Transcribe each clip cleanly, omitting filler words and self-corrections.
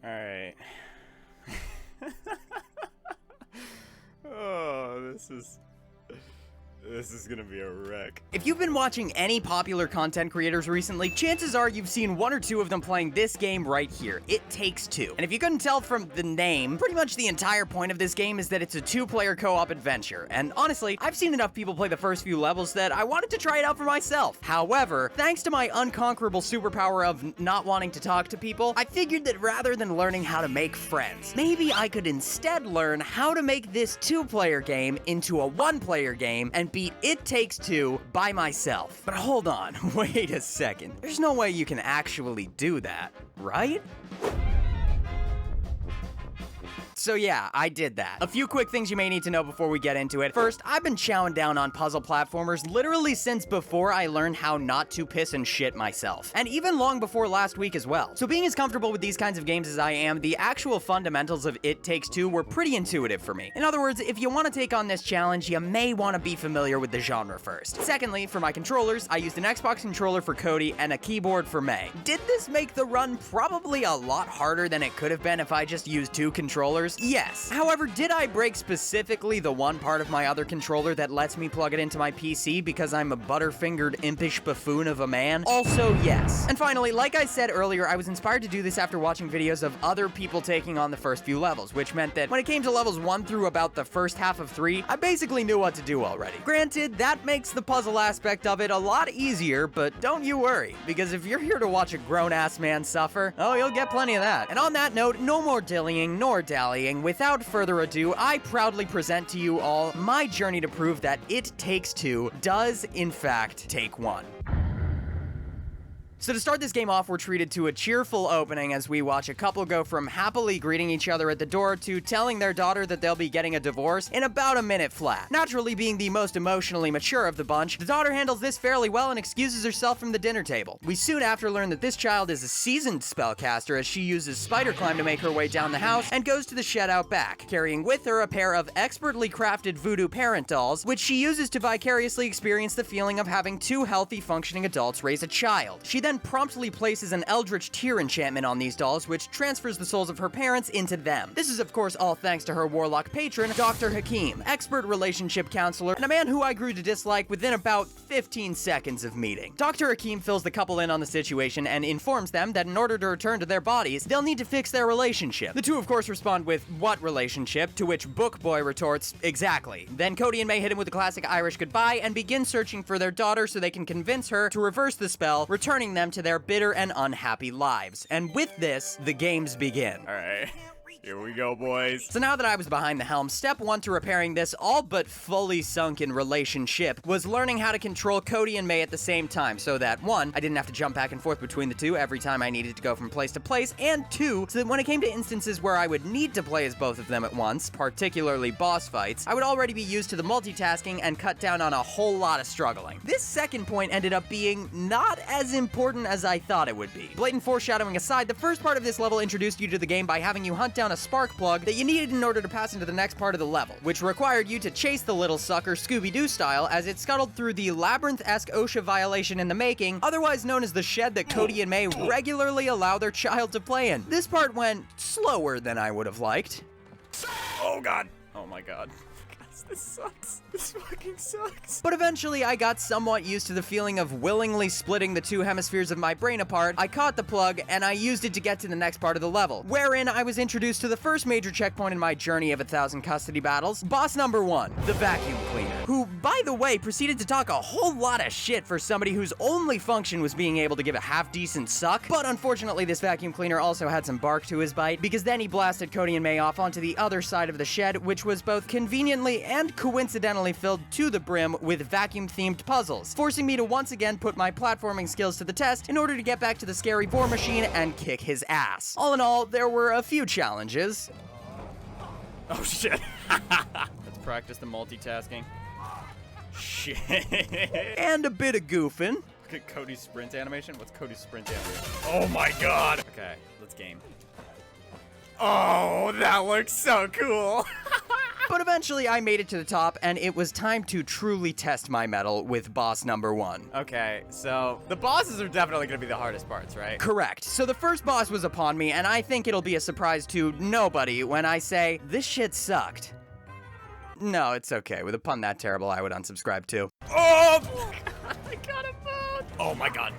Alright. Oh, this is gonna be a wreck. If you've been watching any popular content creators recently, chances are you've seen one or two of them playing this game right here, It Takes Two. And if you couldn't tell from the name, pretty much the entire point of this game is that it's a two-player co-op adventure. And honestly, I've seen enough people play the first few levels that I wanted to try it out for myself. However, thanks to my unconquerable superpower of not wanting to talk to people, I figured that rather than learning how to make friends, maybe I could instead learn how to make this two-player game into a one-player game and beat It Takes Two by myself. But hold on, wait a second. There's no way you can actually do that, right? So yeah, I did that. A few quick things you may need to know before we get into it. First, I've been chowing down on puzzle platformers literally since before I learned how not to piss and shit myself. And even long before last week as well. So being as comfortable with these kinds of games as I am, the actual fundamentals of It Takes Two were pretty intuitive for me. In other words, if you want to take on this challenge, you may want to be familiar with the genre first. Secondly, for my controllers, I used an Xbox controller for Cody and a keyboard for May. Did this make the run probably a lot harder than it could have been if I just used two controllers? Yes. However, did I break specifically the one part of my other controller that lets me plug it into my PC because I'm a butterfingered impish buffoon of a man? Also, yes. And finally, like I said earlier, I was inspired to do this after watching videos of other people taking on the first few levels, which meant that when it came to levels 1 through about the first half of 3, I basically knew what to do already. Granted, that makes the puzzle aspect of it a lot easier, but don't you worry, because if you're here to watch a grown-ass man suffer, oh, you'll get plenty of that. And on that note, no more dillying nor dallying. Without further ado, I proudly present to you all my journey to prove that It Takes Two does, in fact, take one. So to start this game off, we're treated to a cheerful opening as we watch a couple go from happily greeting each other at the door to telling their daughter that they'll be getting a divorce in about a minute flat. Naturally, being the most emotionally mature of the bunch, the daughter handles this fairly well and excuses herself from the dinner table. We soon after learn that this child is a seasoned spellcaster as she uses spider climb to make her way down the house and goes to the shed out back, carrying with her a pair of expertly crafted voodoo parent dolls, which she uses to vicariously experience the feeling of having two healthy, functioning adults raise a child. She then promptly places an eldritch tear enchantment on these dolls, which transfers the souls of her parents into them. This is of course all thanks to her warlock patron, Dr. Hakim, expert relationship counselor, and a man who I grew to dislike within about 15 seconds of meeting. Dr. Hakim fills the couple in on the situation and informs them that in order to return to their bodies, they'll need to fix their relationship. The two of course respond with, "What relationship?" To which Book Boy retorts, "Exactly." Then Cody and May hit him with the classic Irish goodbye and begin searching for their daughter so they can convince her to reverse the spell, returning them to their bitter and unhappy lives. And with this, the games begin. Alright. Here we go, boys. So now that I was behind the helm, step one to repairing this all but fully sunken relationship was learning how to control Cody and May at the same time so that, one, I didn't have to jump back and forth between the two every time I needed to go from place to place, and two, so that when it came to instances where I would need to play as both of them at once, particularly boss fights, I would already be used to the multitasking and cut down on a whole lot of struggling. This second point ended up being not as important as I thought it would be. Blatant foreshadowing aside, the first part of this level introduced you to the game by having you hunt down a spark plug that you needed in order to pass into the next part of the level, which required you to chase the little sucker Scooby-Doo style as it scuttled through the labyrinth-esque OSHA violation in the making, otherwise known as the shed that Cody and May regularly allow their child to play in. This part went slower than I would have liked. Oh god. Oh my god. Guys, this sucks. This fucking sucks. But eventually I got somewhat used to the feeling of willingly splitting the two hemispheres of my brain apart. I caught the plug and I used it to get to the next part of the level, wherein I was introduced to the first major checkpoint in my journey of 1,000 custody battles, boss number 1, the vacuum cleaner, who, by the way, proceeded to talk a whole lot of shit for somebody whose only function was being able to give a half-decent suck. But unfortunately, this vacuum cleaner also had some bark to his bite, because then he blasted Cody and May off onto the other side of the shed, which was both conveniently and coincidentally filled to the brim with vacuum-themed puzzles, forcing me to once again put my platforming skills to the test in order to get back to the scary vor machine and kick his ass. All in all, there were a few challenges. Oh shit. Let's practice the multitasking. Shit. And a bit of goofing. Look at Cody's sprint animation. What's Cody's sprint animation? Oh my god. Okay, let's game. Oh, that looks so cool. But eventually I made it to the top, and it was time to truly test my mettle with boss number 1. Okay, so the bosses are definitely gonna be the hardest parts, right? Correct. So the first boss was upon me, and I think it'll be a surprise to nobody when I say, this shit sucked. No, it's okay. With a pun that terrible, I would unsubscribe too. Oh! I got him both! Oh my god.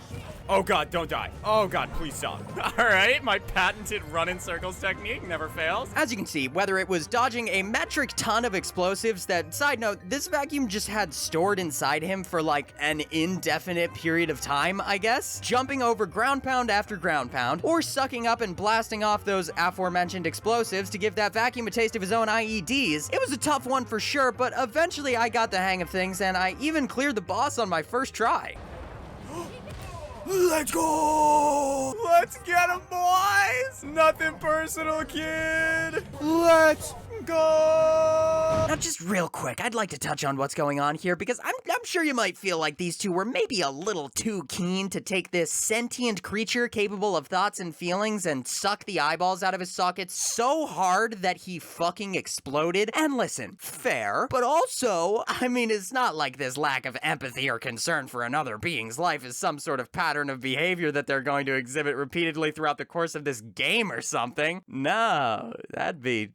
Oh god, don't die. Oh god, please stop. Alright, my patented run in circles technique never fails. As you can see, whether it was dodging a metric ton of explosives that, side note, this vacuum just had stored inside him for like an indefinite period of time, I guess, jumping over ground pound after ground pound, or sucking up and blasting off those aforementioned explosives to give that vacuum a taste of his own IEDs, it was a tough one for sure, but eventually I got the hang of things and I even cleared the boss on my first try. Let's go! Let's get him, boys! Nothing personal, kid! Let's go! Now, just real quick, I'd like to touch on what's going on here because I'm sure you might feel like these two were maybe a little too keen to take this sentient creature capable of thoughts and feelings and suck the eyeballs out of his sockets so hard that he fucking exploded. And listen, fair, but also, I mean, it's not like this lack of empathy or concern for another being's life is some sort of pattern of behavior that they're going to exhibit repeatedly throughout the course of this game or something. No, that'd be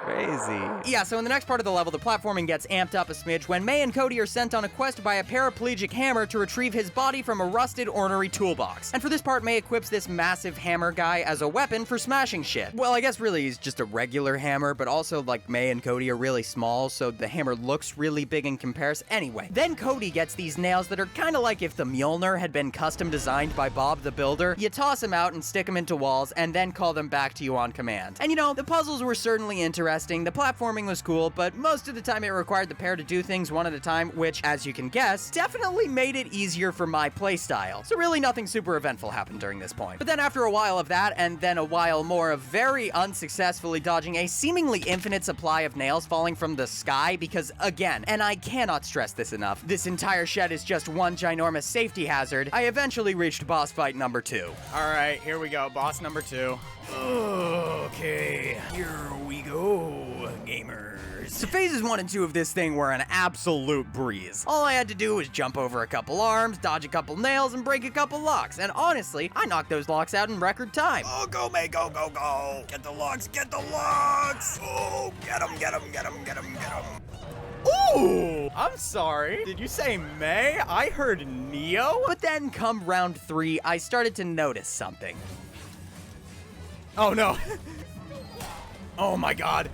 crazy. Yeah, so in the next part of the level, the platforming gets amped up a smidge when May and Cody are sent on a quest by a paraplegic hammer to retrieve his body from a rusted ornery toolbox. And for this part, May equips this massive hammer guy as a weapon for smashing shit. Well, I guess really he's just a regular hammer, but also like May and Cody are really small, so the hammer looks really big in comparison. Anyway, then Cody gets these nails that are kind of like if the Mjolnir had been custom designed by Bob the Builder. You toss them out and stick them into walls and then call them back to you on command. And you know, the puzzles were certainly interesting. The platforming was cool, but most of the time it required the pair to do things one at a time, which, as you can guess, definitely made it easier for my playstyle. So really nothing super eventful happened during this point. But then after a while of that, and then a while more of very unsuccessfully dodging a seemingly infinite supply of nails falling from the sky, because again, and I cannot stress this enough, this entire shed is just one ginormous safety hazard, I eventually reached boss fight number 2. Alright, here we go, boss number 2. Okay, here we go, gamers. So phases 1 and 2 of this thing were an absolute breeze. All I had to do was jump over a couple arms, dodge a couple nails, and break a couple locks. And honestly, I knocked those locks out in record time. Oh, go, May, go, go, go! Get the locks, get the locks! Oh, get him, get him, get him, get him, get him. Ooh! I'm sorry. Did you say May? I heard Neo? But then come round 3, I started to notice something. Oh no. Oh my god.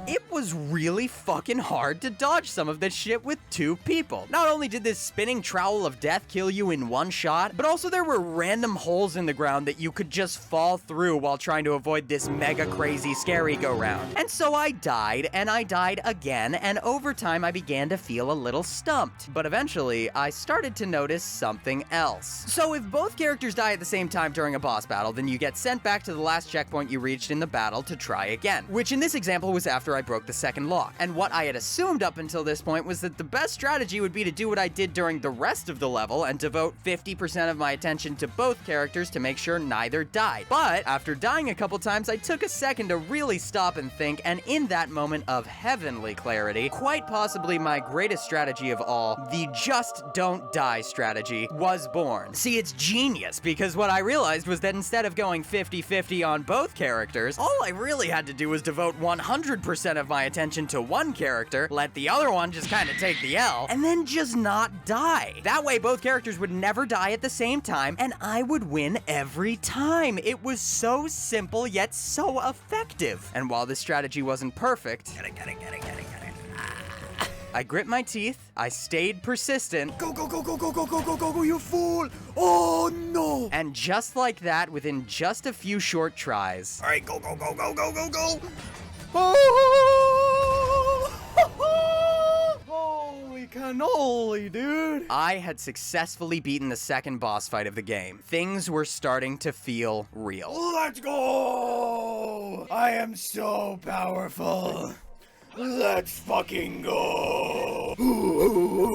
It was really fucking hard to dodge some of this shit with 2 people. Not only did this spinning trowel of death kill you in one shot, but also there were random holes in the ground that you could just fall through while trying to avoid this mega crazy scary go-round. And so I died, and I died again, and over time I began to feel a little stumped. But eventually, I started to notice something else. So if both characters die at the same time during a boss battle, then you get sent back to the last checkpoint you reached in the battle to try again. Which in this example was after I broke the second lock. And what I had assumed up until this point was that the best strategy would be to do what I did during the rest of the level and devote 50% of my attention to both characters to make sure neither died. But after dying a couple times, I took a second to really stop and think, and in that moment of heavenly clarity, quite possibly my greatest strategy of all, the just don't die strategy, was born. See, it's genius, because what I realized was that instead of going 50-50 on both characters, all I really had to do was devote 100% of my attention to one character, let the other one just kind of take the L, and then just not die. That way both characters would never die at the same time, and I would win every time. It was so simple, yet so effective. And while this strategy wasn't perfect, I grit my teeth, I stayed persistent. Go, go, go, go, go, go, go, go, go, go, you fool! Oh no! And just like that, within just a few short tries. Alright, go, go, go, go, go, go, go! Holy cannoli, dude! I had successfully beaten the second boss fight of the game. Things were starting to feel real. Let's go! I am so powerful. Let's fucking go.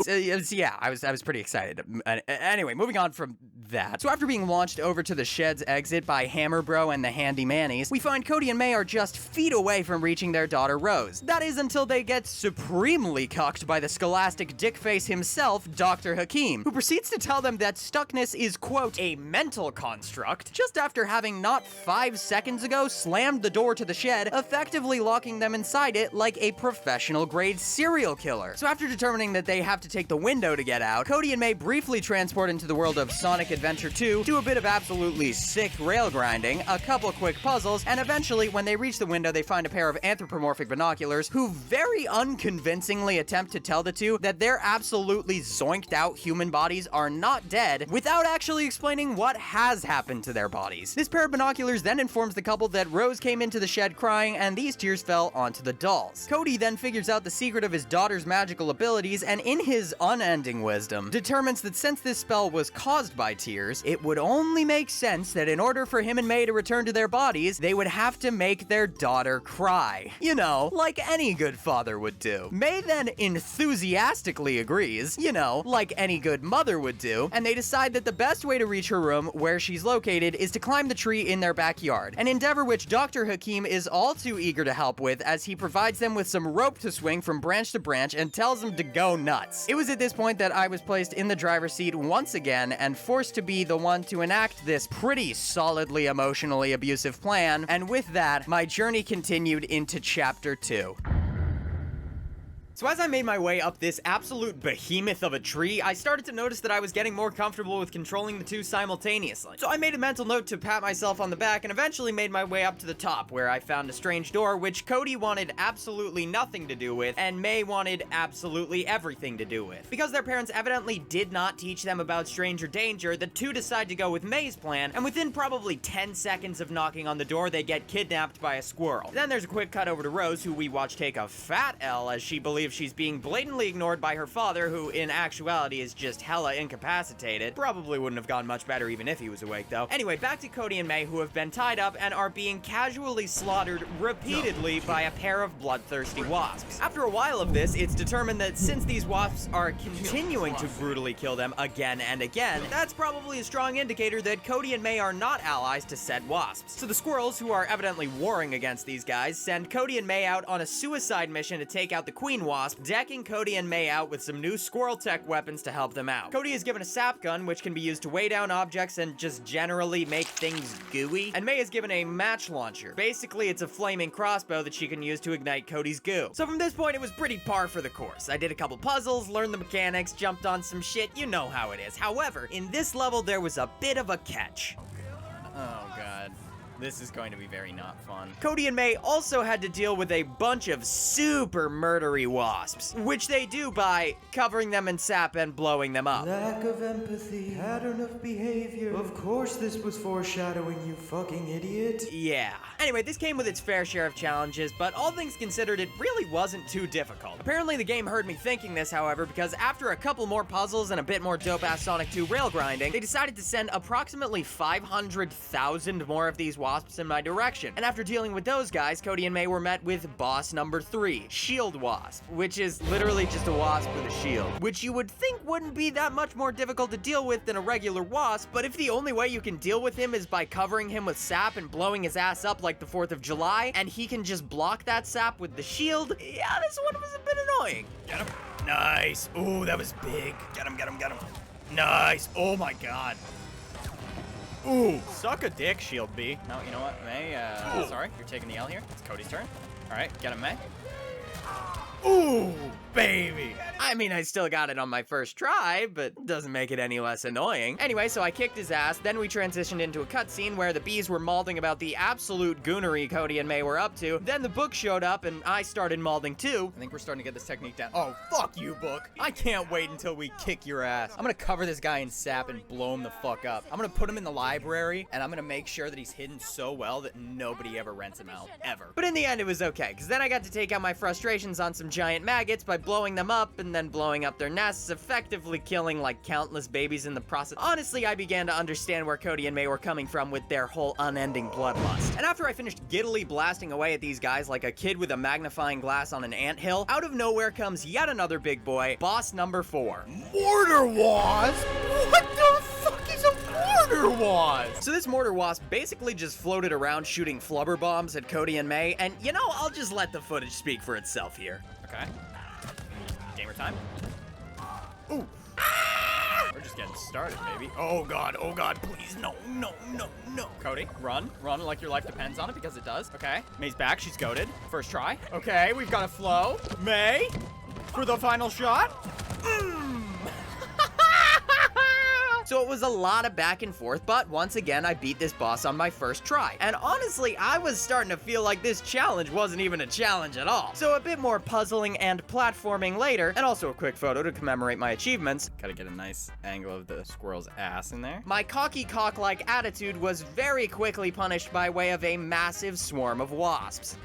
So, yeah, I was pretty excited. Anyway, moving on from that. So after being launched over to the shed's exit by Hammer Bro and the Handy Mannies, we find Cody and May are just feet away from reaching their daughter Rose. That is until they get supremely cucked by the scholastic dickface himself, Dr. Hakim, who proceeds to tell them that stuckness is, quote, a mental construct, just after having not 5 seconds ago slammed the door to the shed, effectively locking them inside it like a professional-grade serial killer. So after determining that they have to take the window to get out, Cody and May briefly transport into the world of Sonic Adventure 2, do a bit of absolutely sick rail grinding, a couple quick puzzles, and eventually, when they reach the window, they find a pair of anthropomorphic binoculars who very unconvincingly attempt to tell the two that their absolutely zoinked out human bodies are not dead without actually explaining what has happened to their bodies. This pair of binoculars then informs the couple that Rose came into the shed crying and these tears fell onto the dolls. Cody then figures out the secret of his daughter's magical abilities and in his unending wisdom determines that since this spell was caused by tears, it would only make sense that in order for him and May to return to their bodies, they would have to make their daughter cry. You know, like any good father would do. May then enthusiastically agrees, you know, like any good mother would do, and they decide that the best way to reach her room, where she's located, is to climb the tree in their backyard, an endeavor which Dr. Hakim is all too eager to help with as he provides them with some rope to swing from branch to branch and tells them to go nuts. It was at this point that I was placed in the driver's seat once again and forced to be the one to enact this pretty solidly emotionally abusive plan, and with that, my journey continued into Chapter 2. So as I made my way up this absolute behemoth of a tree, I started to notice that I was getting more comfortable with controlling the two simultaneously. So I made a mental note to pat myself on the back and eventually made my way up to the top, where I found a strange door which Cody wanted absolutely nothing to do with, and May wanted absolutely everything to do with. Because their parents evidently did not teach them about stranger danger, the two decide to go with May's plan, and within probably 10 seconds of knocking on the door, they get kidnapped by a squirrel. Then there's a quick cut over to Rose, who we watch take a fat L as she believes she's being blatantly ignored by her father, who in actuality is just hella incapacitated. Probably wouldn't have gone much better even if he was awake though. Anyway, back to Cody and May, who have been tied up and are being casually slaughtered repeatedly by a pair of bloodthirsty wasps. After a while of this, it's determined that since these wasps are continuing to brutally kill them again and again, that's probably a strong indicator that Cody and May are not allies to said wasps. So the squirrels, who are evidently warring against these guys, send Cody and May out on a suicide mission to take out the queen wasp, decking Cody and May out with some new squirrel tech weapons to help them out. Cody is given a sap gun, which can be used to weigh down objects and just generally make things gooey. And May is given a match launcher. Basically, it's a flaming crossbow that she can use to ignite Cody's goo. So from this point, it was pretty par for the course. I did a couple puzzles, learned the mechanics, jumped on some shit, you know how it is. However, in this level, there was a bit of a catch. Oh god. This is going to be very not fun. Cody and May also had to deal with a bunch of super murdery wasps, which they do by covering them in sap and blowing them up. Lack of empathy, pattern of behavior. Of course this was foreshadowing, you fucking idiot. Yeah. Anyway, this came with its fair share of challenges, but all things considered, it really wasn't too difficult. Apparently the game heard me thinking this, however, because after a couple more puzzles and a bit more dope-ass Sonic 2 rail grinding, they decided to send approximately 500,000 more of these wasps in my direction. And after dealing with those guys, Cody and May were met with boss number 3, Shield Wasp, which is literally just a wasp with a shield, which you would think wouldn't be that much more difficult to deal with than a regular wasp, but if the only way you can deal with him is by covering him with sap and blowing his ass up like the 4th of July, and he can just block that sap with the shield, yeah, this one was a bit annoying. Get him. Nice. Ooh, that was big. Get him, get him, get him. Nice. Oh my god. Ooh. Suck a dick, Shield B. No, you know what, May, sorry, you're taking the L here. It's Cody's turn. All right, get him, May. Ooh, baby. I mean, I still got it on my first try, but doesn't make it any less annoying. Anyway, so I kicked his ass, then we transitioned into a cutscene where the bees were malding about the absolute goonery Cody and May were up to. Then the book showed up, and I started malding too. I think we're starting to get this technique down. Oh, fuck you, book. I can't wait until we kick your ass. I'm gonna cover this guy in sap and blow him the fuck up. I'm gonna put him in the library, and I'm gonna make sure that he's hidden so well that nobody ever rents him out, ever. But in the end, it was okay, because then I got to take out my frustrations on some giant maggots by blowing them up and then blowing up their nests, effectively killing like countless babies in the process. Honestly, I began to understand where Cody and May were coming from with their whole unending bloodlust. And after I finished giddily blasting away at these guys like a kid with a magnifying glass on an anthill, out of nowhere comes yet another big boy, boss number 4. Mortar wasp? What the fuck is a mortar wasp? So this mortar wasp basically just floated around shooting flubber bombs at Cody and May, and you know, I'll just let the footage speak for itself here. Okay. Gamer time. Ooh. We're just getting started, baby. Oh god, please, no. Cody, run like your life depends on it, because it does. Okay, May's back, she's goated. First try. Okay, we've got a flow. May, for the final shot. So it was a lot of back and forth, but once again, I beat this boss on my first try. And honestly, I was starting to feel like this challenge wasn't even a challenge at all. So a bit more puzzling and platforming later, and also a quick photo to commemorate my achievements. Gotta get a nice angle of the squirrel's ass in there. My cocky cock-like attitude was very quickly punished by way of a massive swarm of wasps,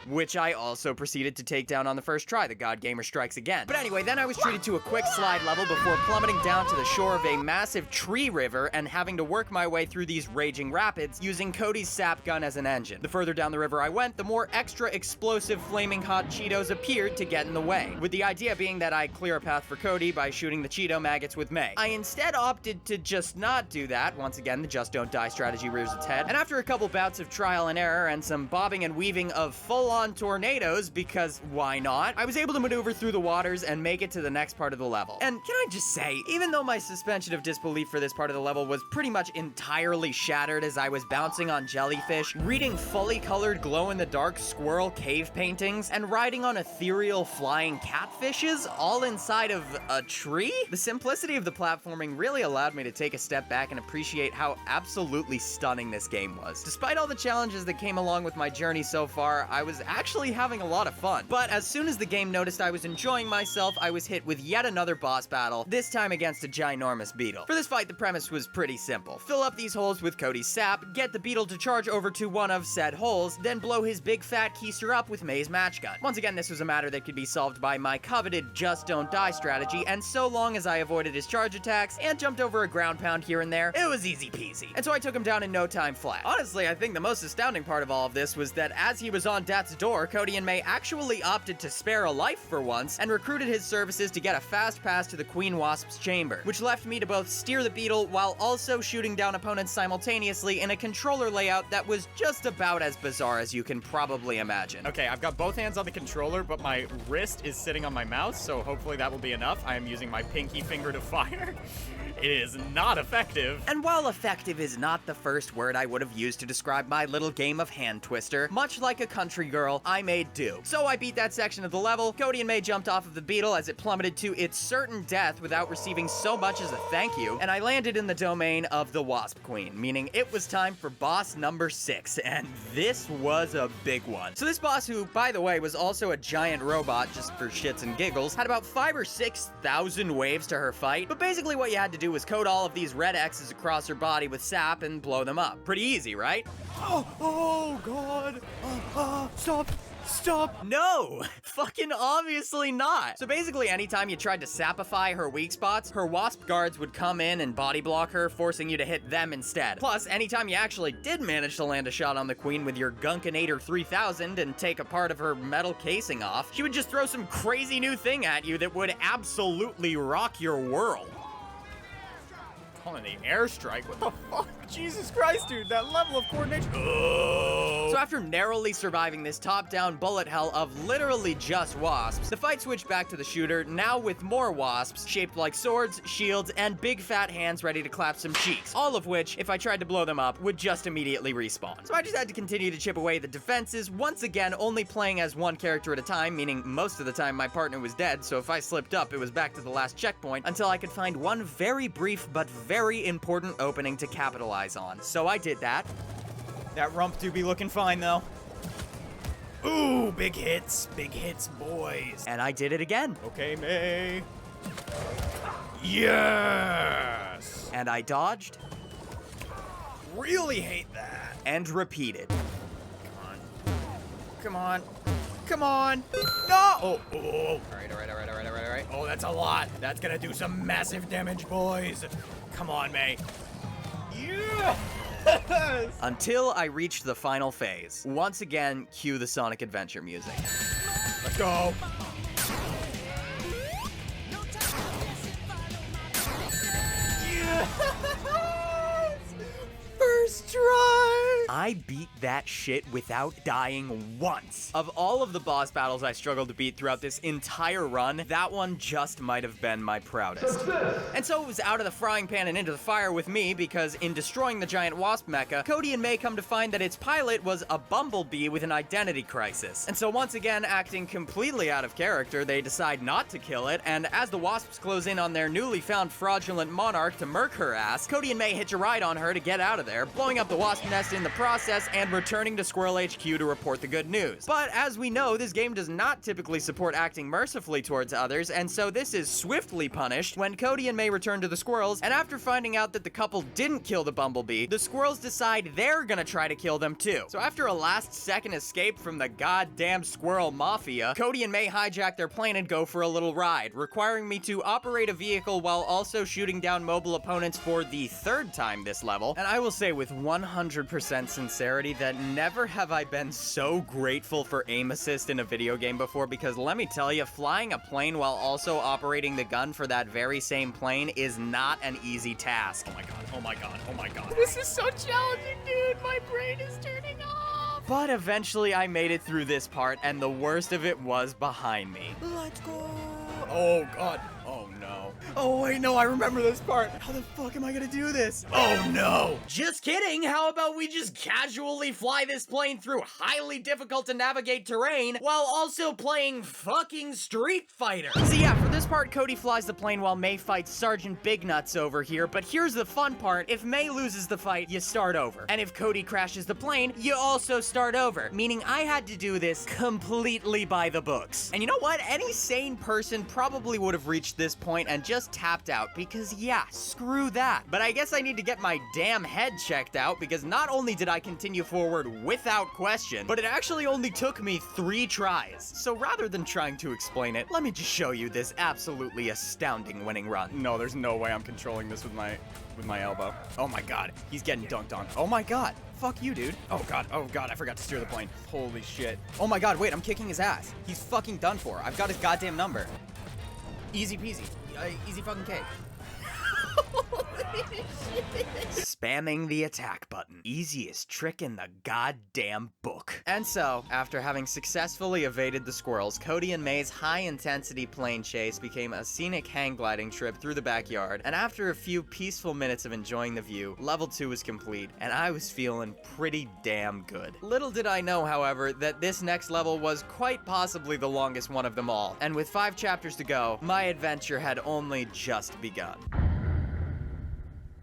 which I also proceeded to take down on the first try. The God Gamer strikes again. But anyway, then I was treated to a quick slide level before plummeting down to the shore of a massive tree river and having to work my way through these raging rapids using Cody's sap gun as an engine. The further down the river I went, the more extra explosive flaming hot Cheetos appeared to get in the way, with the idea being that I clear a path for Cody by shooting the Cheeto maggots with May. I instead opted to just not do that. Once again, the just don't die strategy rears its head. And after a couple bouts of trial and error and some bobbing and weaving of full-on tornadoes, because why not, I was able to maneuver through the waters and make it to the next part of the level. And can I just say, even though my suspension of disbelief for this part of the level was pretty much entirely shattered as I was bouncing on jellyfish, reading fully colored glow-in-the-dark squirrel cave paintings, and riding on ethereal flying catfishes, all inside of a tree, the simplicity of the platforming really allowed me to take a step back and appreciate how absolutely stunning this game was. Despite all the challenges that came along with my journey so far, I was actually having a lot of fun. But as soon as the game noticed I was enjoying myself, I was hit with yet another boss battle, this time against a ginormous beetle. For this fight, the premise was pretty simple. Fill up these holes with Cody's sap, get the beetle to charge over to one of said holes, then blow his big fat keister up with May's match gun. Once again, this was a matter that could be solved by my coveted just don't die strategy, and so long as I avoided his charge attacks and jumped over a ground pound here and there, it was easy peasy. And so I took him down in no time flat. Honestly, I think the most astounding part of all of this was that as he was on death's door, Cody and May actually opted to spare a life for once and recruited his services to get a fast pass to the Queen Wasp's chamber, which left me to both steer the beetle while also shooting down opponents simultaneously in a controller layout that was just about as bizarre as you can probably imagine. Okay, I've got both hands on the controller, but my wrist is sitting on my mouse, so hopefully that will be enough. I am using my pinky finger to fire. It is not effective. And while effective is not the first word I would have used to describe my little game of hand twister, much like a country girl, I made do. So I beat that section of the level, Cody and May jumped off of the beetle as it plummeted to its certain death without receiving so much as a thank you, and I landed in the domain of the Wasp Queen, meaning it was time for boss number 6, and this was a big one. So this boss, who, by the way, was also a giant robot, just for shits and giggles, had about 5,000 or 6,000 waves to her fight, but basically what you had to do was coat all of these red X's across her body with sap and blow them up. Pretty easy, right? Oh god. Stop. No! Fucking obviously not. So basically, anytime you tried to sapify her weak spots, her wasp guards would come in and body block her, forcing you to hit them instead. Plus, anytime you actually did manage to land a shot on the queen with your Gunkinator 3000 and take a part of her metal casing off, she would just throw some crazy new thing at you that would absolutely rock your world. Calling the airstrike? What the fuck? Jesus Christ, dude, that level of coordination. So after narrowly surviving this top-down bullet hell of literally just wasps, the fight switched back to the shooter, now with more wasps, shaped like swords, shields, and big fat hands ready to clap some cheeks, all of which, if I tried to blow them up, would just immediately respawn. So I just had to continue to chip away the defenses, once again only playing as one character at a time, meaning most of the time my partner was dead, so if I slipped up, it was back to the last checkpoint, until I could find one very brief but very important opening to capitalize on. So I did that. That rump do be looking fine, though. Ooh, big hits, boys. And I did it again. Okay, May. Yes! And I dodged. Really hate that. And repeated. Come on. Come on. No! Oh. All right. Oh, that's a lot. That's gonna do some massive damage, boys. Come on, May. Yeah! Until I reached the final phase. Once again, cue the Sonic Adventure music. Let's go. First try! I beat that shit without dying once. Of all of the boss battles I struggled to beat throughout this entire run, that one just might have been my proudest. And so it was out of the frying pan and into the fire with me, because in destroying the giant wasp mecha, Cody and May come to find that its pilot was a bumblebee with an identity crisis. And so once again, acting completely out of character, they decide not to kill it, and as the wasps close in on their newly found fraudulent monarch to murk her ass, Cody and May hitch a ride on her to get out of there, blowing up the wasp nest in the process and returning to Squirrel HQ to report the good news. But as we know, this game does not typically support acting mercifully towards others, and so this is swiftly punished when Cody and May return to the squirrels, and after finding out that the couple didn't kill the bumblebee, the squirrels decide they're gonna try to kill them too. So after a last-second escape from the goddamn squirrel mafia, Cody and May hijack their plane and go for a little ride, requiring me to operate a vehicle while also shooting down mobile opponents for the third time this level. And I will say with 100% sincerity that never have I been so grateful for aim assist in a video game before, because let me tell you, flying a plane while also operating the gun for that very same plane is not an easy task. Oh my god. This is so challenging, dude. My brain is turning off. But eventually I made it through this part, and the worst of it was behind me. Let's go. Oh god. Oh no. Oh wait, no, I remember this part. How the fuck am I gonna do this? Oh no. Just kidding, how about we just casually fly this plane through highly difficult to navigate terrain while also playing fucking Street Fighter? So yeah, for this part, Cody flies the plane while May fights Sergeant Big Nuts over here, but here's the fun part: if May loses the fight, you start over. And if Cody crashes the plane, you also start over, meaning I had to do this completely by the books. And you know what? Any sane person probably would have reached this point and just tapped out, because yeah, screw that. But I guess I need to get my damn head checked out, because not only did I continue forward without question, but it actually only took me 3 tries. So rather than trying to explain it, let me just show you this absolutely astounding winning run. No, there's no way I'm controlling this with my elbow. Oh my god, he's getting dunked on. Oh my god. Fuck you, dude. Oh god, I forgot to steer the plane. Holy shit. Oh my god, wait, I'm kicking his ass. He's fucking done for. I've got his goddamn number. Easy peasy. Easy fucking cake. Spamming the attack button. Easiest trick in the goddamn book. And so, after having successfully evaded the squirrels, Cody and May's high-intensity plane chase became a scenic hang gliding trip through the backyard, and after a few peaceful minutes of enjoying the view, level 2 was complete, and I was feeling pretty damn good. Little did I know, however, that this next level was quite possibly the longest one of them all, and with 5 chapters to go, my adventure had only just begun.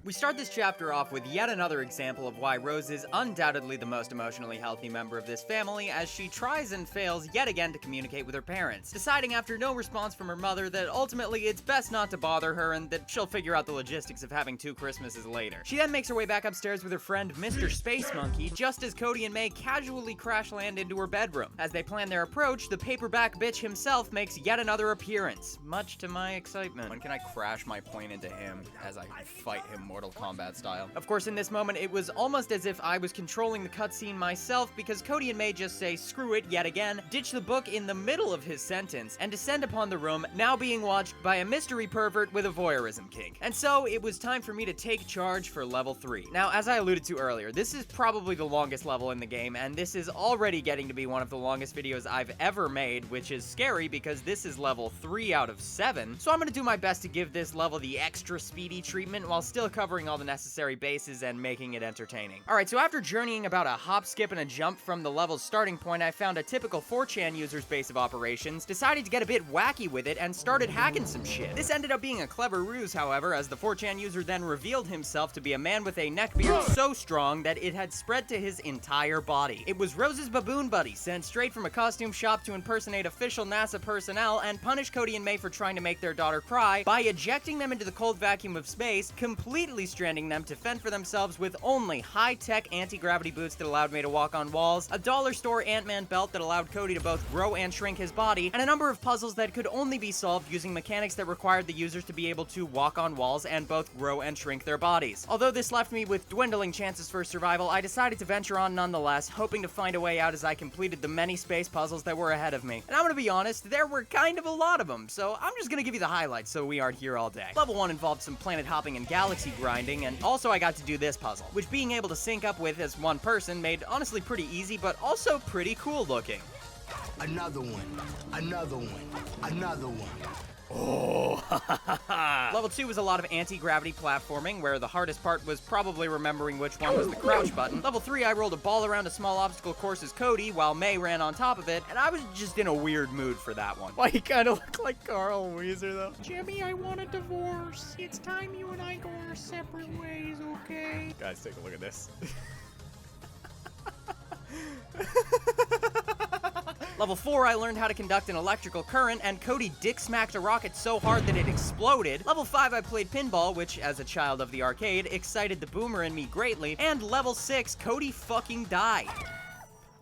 We start this chapter off with yet another example of why Rose is undoubtedly the most emotionally healthy member of this family, as she tries and fails yet again to communicate with her parents, deciding after no response from her mother that ultimately it's best not to bother her and that she'll figure out the logistics of having 2 Christmases later. She then makes her way back upstairs with her friend Mr. Space Monkey, just as Cody and May casually crash land into her bedroom. As they plan their approach, the paperback bitch himself makes yet another appearance, much to my excitement. When can I crash my plane into him as I fight him Mortal Kombat style? Of course, in this moment, it was almost as if I was controlling the cutscene myself, because Cody and May just say screw it yet again, ditch the book in the middle of his sentence, and descend upon the room, now being watched by a mystery pervert with a voyeurism kink. And so, it was time for me to take charge for level 3. Now, as I alluded to earlier, this is probably the longest level in the game, and this is already getting to be one of the longest videos I've ever made, which is scary because this is level 3 out of 7, so I'm gonna do my best to give this level the extra speedy treatment while still covering all the necessary bases and making it entertaining. Alright, so after journeying about a hop, skip, and a jump from the level's starting point, I found a typical 4chan user's base of operations, decided to get a bit wacky with it, and started hacking some shit. This ended up being a clever ruse, however, as the 4chan user then revealed himself to be a man with a neckbeard so strong that it had spread to his entire body. It was Rose's baboon buddy, sent straight from a costume shop to impersonate official NASA personnel and punish Cody and May for trying to make their daughter cry by ejecting them into the cold vacuum of space, completely completely stranding them to fend for themselves with only high-tech anti-gravity boots that allowed May to walk on walls, a dollar store Ant-Man belt that allowed Cody to both grow and shrink his body, and a number of puzzles that could only be solved using mechanics that required the users to be able to walk on walls and both grow and shrink their bodies. Although this left me with dwindling chances for survival, I decided to venture on nonetheless, hoping to find a way out as I completed the many space puzzles that were ahead of me. And I'm gonna be honest, there were kind of a lot of them, so I'm just gonna give you the highlights so we aren't here all day. Level 1 involved some planet hopping and galaxy grinding, and also I got to do this puzzle, which being able to sync up with as one person made honestly pretty easy, but also pretty cool looking. Another one, another one, another one. Oh, Level 2 was a lot of anti-gravity platforming, where the hardest part was probably remembering which one was the crouch button. Level 3, I rolled a ball around a small obstacle course as Cody, while May ran on top of it, and I was just in a weird mood for that one. Why, he kind of looked like Carl Weezer, though. Jimmy, I want a divorce. It's time you and I go our separate ways, okay? Guys, take a look at this. Level 4, I learned how to conduct an electrical current, and Cody dick-smacked a rocket so hard that it exploded. Level 5, I played pinball, which, as a child of the arcade, excited the boomer in me greatly. And Level 6, Cody fucking died.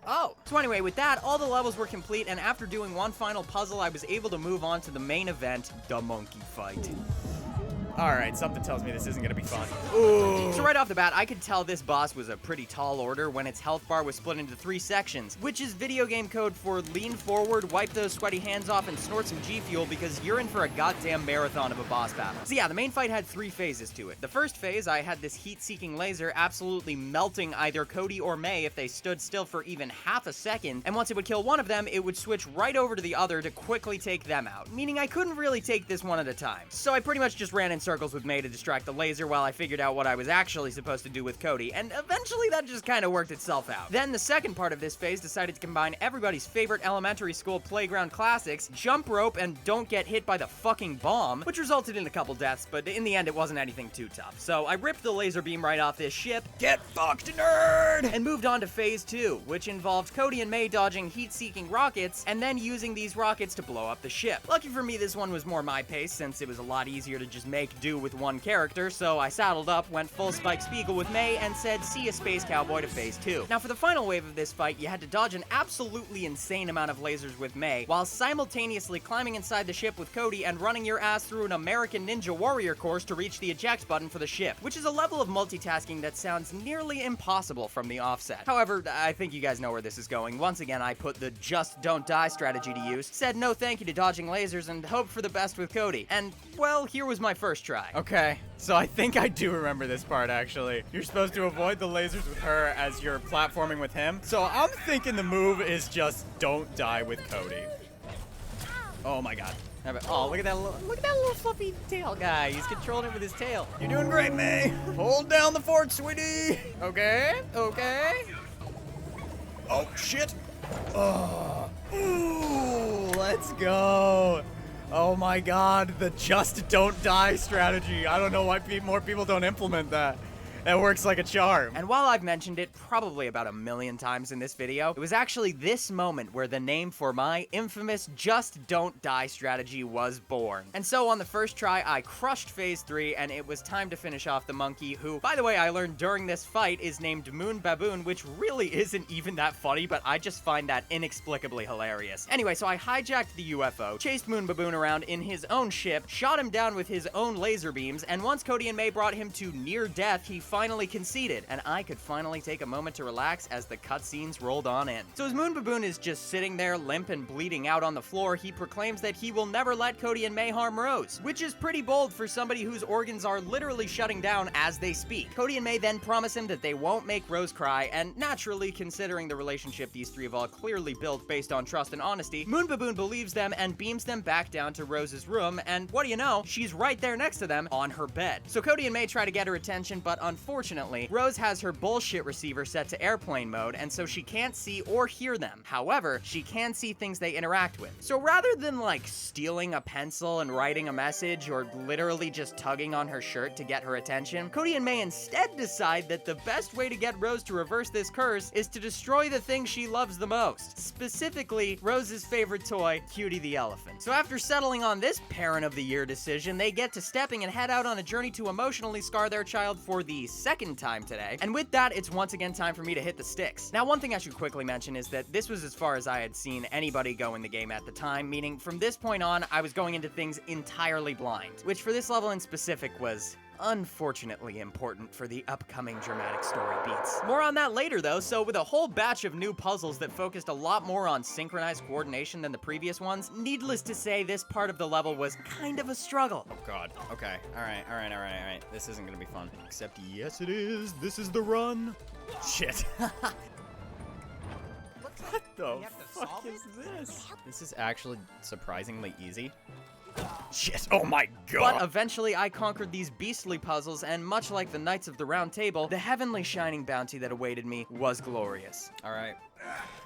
Oh. So anyway, with that, all the levels were complete, and after doing one final puzzle, I was able to move on to the main event, the monkey fight. Alright, something tells me this isn't gonna be fun. Ooh. So right off the bat, I could tell this boss was a pretty tall order when its health bar was split into 3 sections, which is video game code for lean forward, wipe those sweaty hands off, and snort some G Fuel because you're in for a goddamn marathon of a boss battle. So yeah, the main fight had 3 phases to it. The first phase, I had this heat-seeking laser absolutely melting either Cody or May if they stood still for even half a second, and once it would kill one of them, it would switch right over to the other to quickly take them out, meaning I couldn't really take this one at a time. So I pretty much just ran in circles with May to distract the laser while I figured out what I was actually supposed to do with Cody, and eventually that just kind of worked itself out. Then the second part of this phase decided to combine everybody's favorite elementary school playground classics, jump rope and don't get hit by the fucking bomb, which resulted in a couple deaths, but in the end it wasn't anything too tough. So I ripped the laser beam right off this ship, Get fucked, nerd! and moved on to phase 2, which involved Cody and May dodging heat-seeking rockets and then using these rockets to blow up the ship. Lucky for me, this one was more my pace since it was a lot easier to just make do with one character, so I saddled up, went full Spike Spiegel with May, and said, "See ya, Space Cowboy," to phase 2. Now for the final wave of this fight, you had to dodge an absolutely insane amount of lasers with May, while simultaneously climbing inside the ship with Cody and running your ass through an American Ninja Warrior course to reach the eject button for the ship, which is a level of multitasking that sounds nearly impossible from the offset. However, I think you guys know where this is going. Once again, I put the just don't die strategy to use, said no thank you to dodging lasers, and hoped for the best with Cody. And, well, here was my first try. Okay, so I think I do remember this part, actually. You're supposed to avoid the lasers with her as you're platforming with him. So I'm thinking the move is just don't die with Cody. Oh my god. Oh, look at that little fluffy tail guy. He's controlling it with his tail. You're doing great, May. Hold down the fort, sweetie. Okay, okay. Oh, shit. Oh. Ooh, let's go. Oh my god, the just don't die strategy. I don't know why more people don't implement that. That works like a charm. And while I've mentioned it probably about 1,000,000 times in this video, it was actually this moment where the name for my infamous just don't die strategy was born. And so on the first try, I crushed phase 3, and it was time to finish off the monkey, who, by the way, I learned during this fight is named Moon Baboon, which really isn't even that funny, but I just find that inexplicably hilarious. Anyway, so I hijacked the UFO, chased Moon Baboon around in his own ship, shot him down with his own laser beams, and once Cody and May brought him to near death, he finally conceded, and I could finally take a moment to relax as the cutscenes rolled on in. So as Moon Baboon is just sitting there limp and bleeding out on the floor, he proclaims that he will never let Cody and May harm Rose, which is pretty bold for somebody whose organs are literally shutting down as they speak. Cody and May then promise him that they won't make Rose cry, and naturally, considering the relationship these three have all clearly built based on trust and honesty, Moon Baboon believes them and beams them back down to Rose's room, and what do you know, she's right there next to them on her bed. So Cody and May try to get her attention, but unfortunately, unfortunately, Rose has her bullshit receiver set to airplane mode, and so she can't see or hear them. However, she can see things they interact with. So rather than like stealing a pencil and writing a message or literally just tugging on her shirt to get her attention, Cody and May instead decide that the best way to get Rose to reverse this curse is to destroy the thing she loves the most. Specifically, Rose's favorite toy, Cutie the elephant. So after settling on this Parent of the Year decision, they get to stepping and head out on a journey to emotionally scar their child for the second time today. And with that, it's once again time for me to hit the sticks. Now, one thing I should quickly mention is that this was as far as I had seen anybody go in the game at the time, meaning from this point on, I was going into things entirely blind, which for this level in specific was unfortunately important for the upcoming dramatic story beats. More on that later though, so with a whole batch of new puzzles that focused a lot more on synchronized coordination than the previous ones, needless to say, this part of the level was kind of a struggle. Oh god, okay, alright. This isn't gonna be fun. Except yes it is, this is the run. Shit. What the fuck is this? This is actually surprisingly easy. Shit, oh my god! But eventually I conquered these beastly puzzles, and much like the Knights of the Round Table, the heavenly shining bounty that awaited me was glorious. Alright,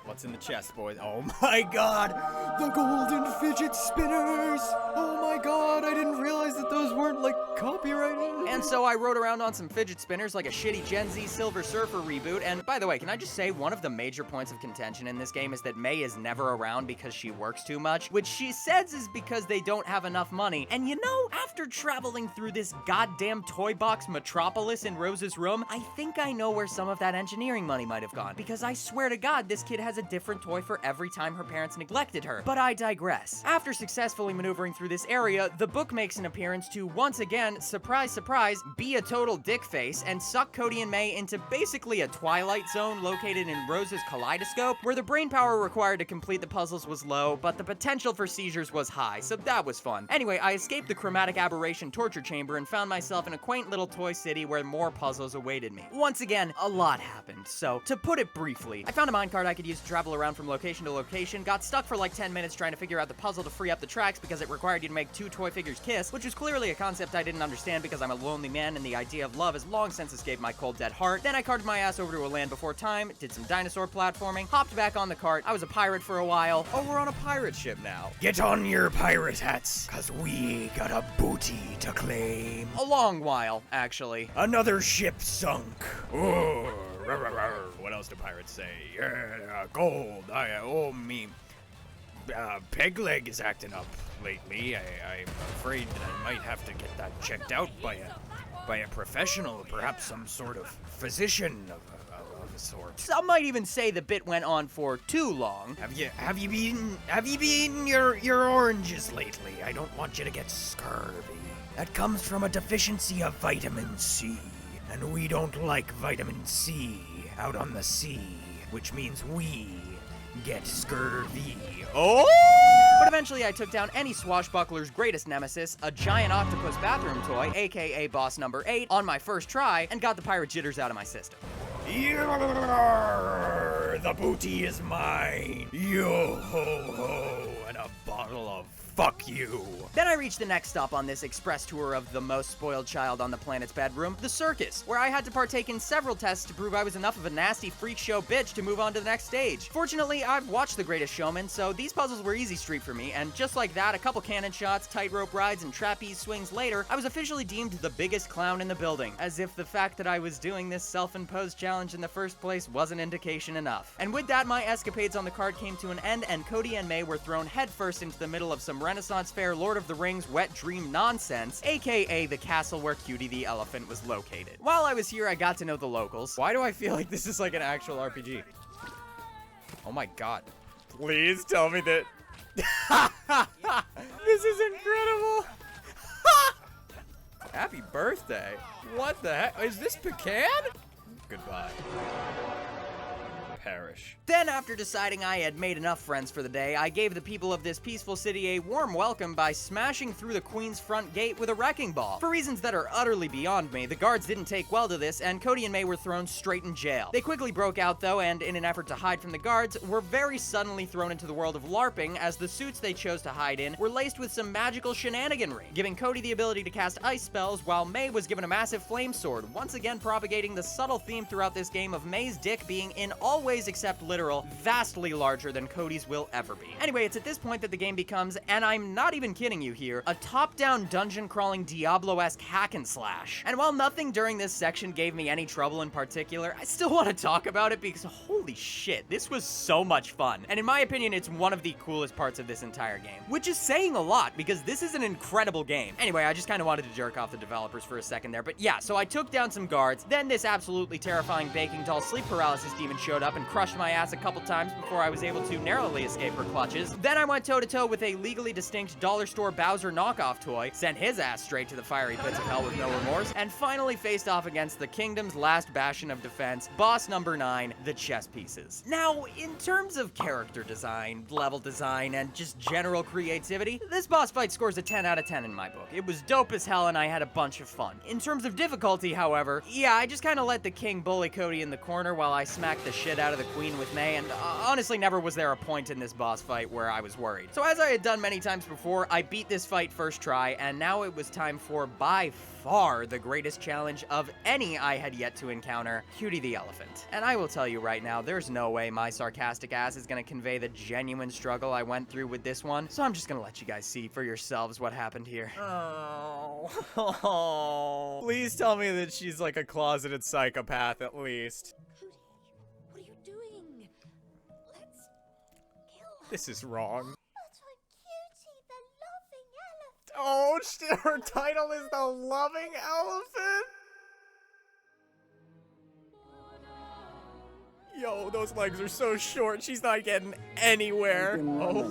what's in the chest, boys? Oh my god! The golden fidget spinners! Oh my god, I didn't realize that those weren't, like, copyrighted. And so I rode around on some fidget spinners like a shitty Gen Z Silver Surfer reboot, and by the way, can I just say, one of the major points of contention in this game is that May is never around because she works too much, which she says is because they don't have enough money. And you know, after traveling through this goddamn toy box metropolis in Rose's room, I think I know where some of that engineering money might have gone, because I swear to God, this kid has a different toy for every time her parents neglected her. But I digress. After successfully maneuvering through this area, the book makes an appearance to once again, surprise, surprise, be a total dick face and suck Cody and May into basically a Twilight Zone located in Rose's kaleidoscope, where the brain power required to complete the puzzles was low, but the potential for seizures was high, so that was fun. Anyway, I escaped the chromatic aberration torture chamber and found myself in a quaint little toy city where more puzzles awaited me. Once again, a lot happened, so to put it briefly, I found a minecart I could use to travel around from location to location, got stuck for like 10 minutes trying to figure out the puzzle to free up the tracks because it required you to make two toy figures kiss, which was clearly a concept I didn't understand because I'm a lonely man and the idea of love has long since escaped my cold dead heart. Then I carted my ass over to a land before time, did some dinosaur platforming, hopped back on the cart, I was a pirate for a while. Oh, we're on a pirate ship now. Get on your pirate hats, cause we got a booty to claim. A long while, actually. Another ship sunk. Oh, What else do pirates say? yeah, gold. Me. Peg leg is acting up lately. I'm afraid that I might have to get that checked out by a professional, perhaps some sort of physician of a sort. Some might even say the bit went on for too long. Have you been eating your oranges lately? I don't want you to get scurvy. That comes from a deficiency of vitamin C, and we don't like vitamin C out on the sea, which means we get scurvy. Oh! But eventually I took down any swashbuckler's greatest nemesis, a giant octopus bathroom toy, aka boss number 8, on my first try, and got the pirate jitters out of my system. Yarr, the booty is mine. Yo ho ho, and a bottle of fuck you. Then I reached the next stop on this express tour of the most spoiled child on the planet's bedroom, the circus, where I had to partake in several tests to prove I was enough of a nasty freak show bitch to move on to the next stage. Fortunately, I've watched The Greatest Showman, so these puzzles were easy street for me, and just like that, a couple cannon shots, tightrope rides, and trapeze swings later, I was officially deemed the biggest clown in the building, as if the fact that I was doing this self-imposed challenge in the first place wasn't indication enough. And with that, my escapades on the card came to an end, and Cody and May were thrown headfirst into the middle of some Renaissance Fair Lord of the Rings wet dream nonsense, aka the castle where Cutie the elephant was located. While I was here, I got to know the locals. Why do I feel like this is like an actual RPG? Oh my god. Please tell me that... This is incredible! Happy birthday. What the heck? Is this pecan? Goodbye. perish. Then, after deciding I had made enough friends for the day, I gave the people of this peaceful city a warm welcome by smashing through the Queen's front gate with a wrecking ball. For reasons that are utterly beyond me, the guards didn't take well to this, and Cody and May were thrown straight in jail. They quickly broke out, though, and in an effort to hide from the guards, were very suddenly thrown into the world of LARPing, as the suits they chose to hide in were laced with some magical shenaniganry, giving Cody the ability to cast ice spells, while May was given a massive flame sword, once again propagating the subtle theme throughout this game of May's dick being, in all ways except literal, vastly larger than Cody's will ever be. Anyway, it's at this point that the game becomes, and I'm not even kidding you here, a top-down dungeon-crawling Diablo-esque hack and slash. And while nothing during this section gave me any trouble in particular, I still want to talk about it because holy shit, this was so much fun. And in my opinion, it's one of the coolest parts of this entire game, which is saying a lot because this is an incredible game. Anyway, I just kind of wanted to jerk off the developers for a second there, but yeah, so I took down some guards, then this absolutely terrifying baking doll sleep paralysis demon showed up and crushed my ass a couple times before I was able to narrowly escape her clutches. Then I went toe-to-toe with a legally distinct dollar store Bowser knockoff toy, sent his ass straight to the fiery pits of hell with no remorse, and finally faced off against the kingdom's last bastion of defense, boss number 9, the chess pieces. Now, in terms of character design, level design, and just general creativity, this boss fight scores a 10 out of 10 in my book. It was dope as hell and I had a bunch of fun. In terms of difficulty, however, yeah, I just kind of let the king bully Cody in the corner while I smacked the shit out of the queen with May, and honestly never was there a point in this boss fight where I was worried. So as I had done many times before, I beat this fight first try, and now it was time for, by far, the greatest challenge of any I had yet to encounter, Cutie the Elephant. And I will tell you right now, there's no way my sarcastic ass is gonna convey the genuine struggle I went through with this one, so I'm just gonna let you guys see for yourselves what happened here. Oh. Please tell me that she's like a closeted psychopath at least. Cody, what are you doing? Let's kill her. This is wrong. But I'm Cutie, the loving elephant. Oh, her title is The Loving Elephant? Yo, those legs are so short, she's not getting anywhere. Oh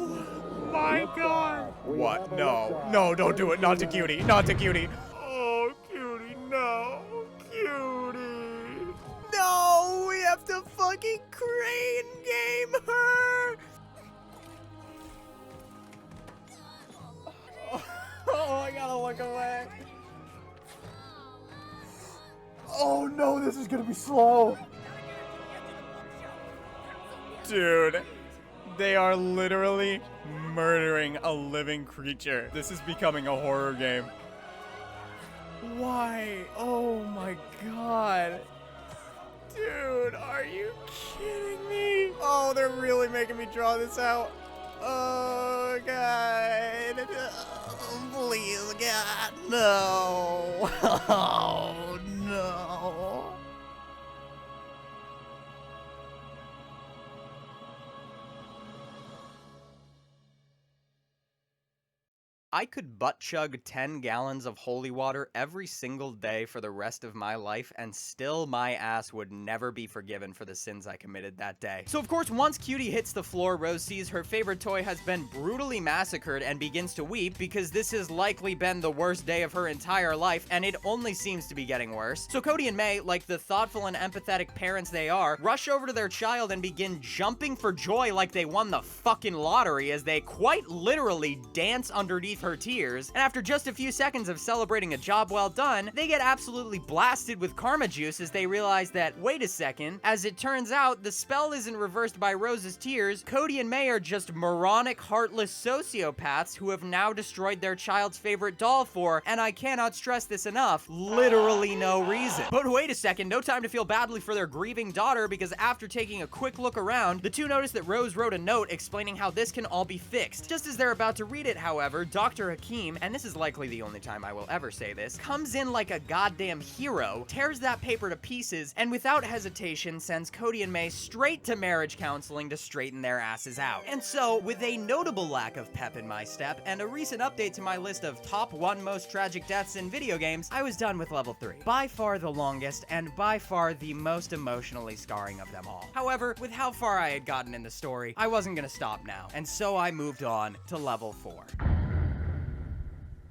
my god. What? No. No, don't do it. Not to Cutie. Not to Cutie. Oh, Cutie, no. Cutie. No, we have to fucking crane game her. Oh, I gotta look away. Oh no, this is gonna be slow. Dude, they are literally murdering a living creature. This is becoming a horror game. Why? Oh my god. Dude, are you kidding me? Oh, they're really making me draw this out. Oh god. Please, God, no. Oh no. I could butt chug 10 gallons of holy water every single day for the rest of my life, and still my ass would never be forgiven for the sins I committed that day. So of course, once Cutie hits the floor, Rose sees her favorite toy has been brutally massacred and begins to weep because this has likely been the worst day of her entire life, and it only seems to be getting worse. So Cody and May, like the thoughtful and empathetic parents they are, rush over to their child and begin jumping for joy like they won the fucking lottery as they quite literally dance underneath her tears, and after just a few seconds of celebrating a job well done, they get absolutely blasted with karma juice as they realize that, wait a second, as it turns out, the spell isn't reversed by Rose's tears. Cody and May are just moronic, heartless sociopaths who have now destroyed their child's favorite doll for, and I cannot stress this enough, literally no reason. But wait a second, no time to feel badly for their grieving daughter, because after taking a quick look around, the two notice that Rose wrote a note explaining how this can all be fixed. Just as they're about to read it, however, Dr. Hakim, and this is likely the only time I will ever say this, comes in like a goddamn hero, tears that paper to pieces, and without hesitation sends Cody and May straight to marriage counseling to straighten their asses out. And so, with a notable lack of pep in my step, and a recent update to my list of top 1 most tragic deaths in video games, I was done with level 3. By far the longest, and by far the most emotionally scarring of them all. However, with how far I had gotten in the story, I wasn't gonna stop now, and so I moved on to level 4.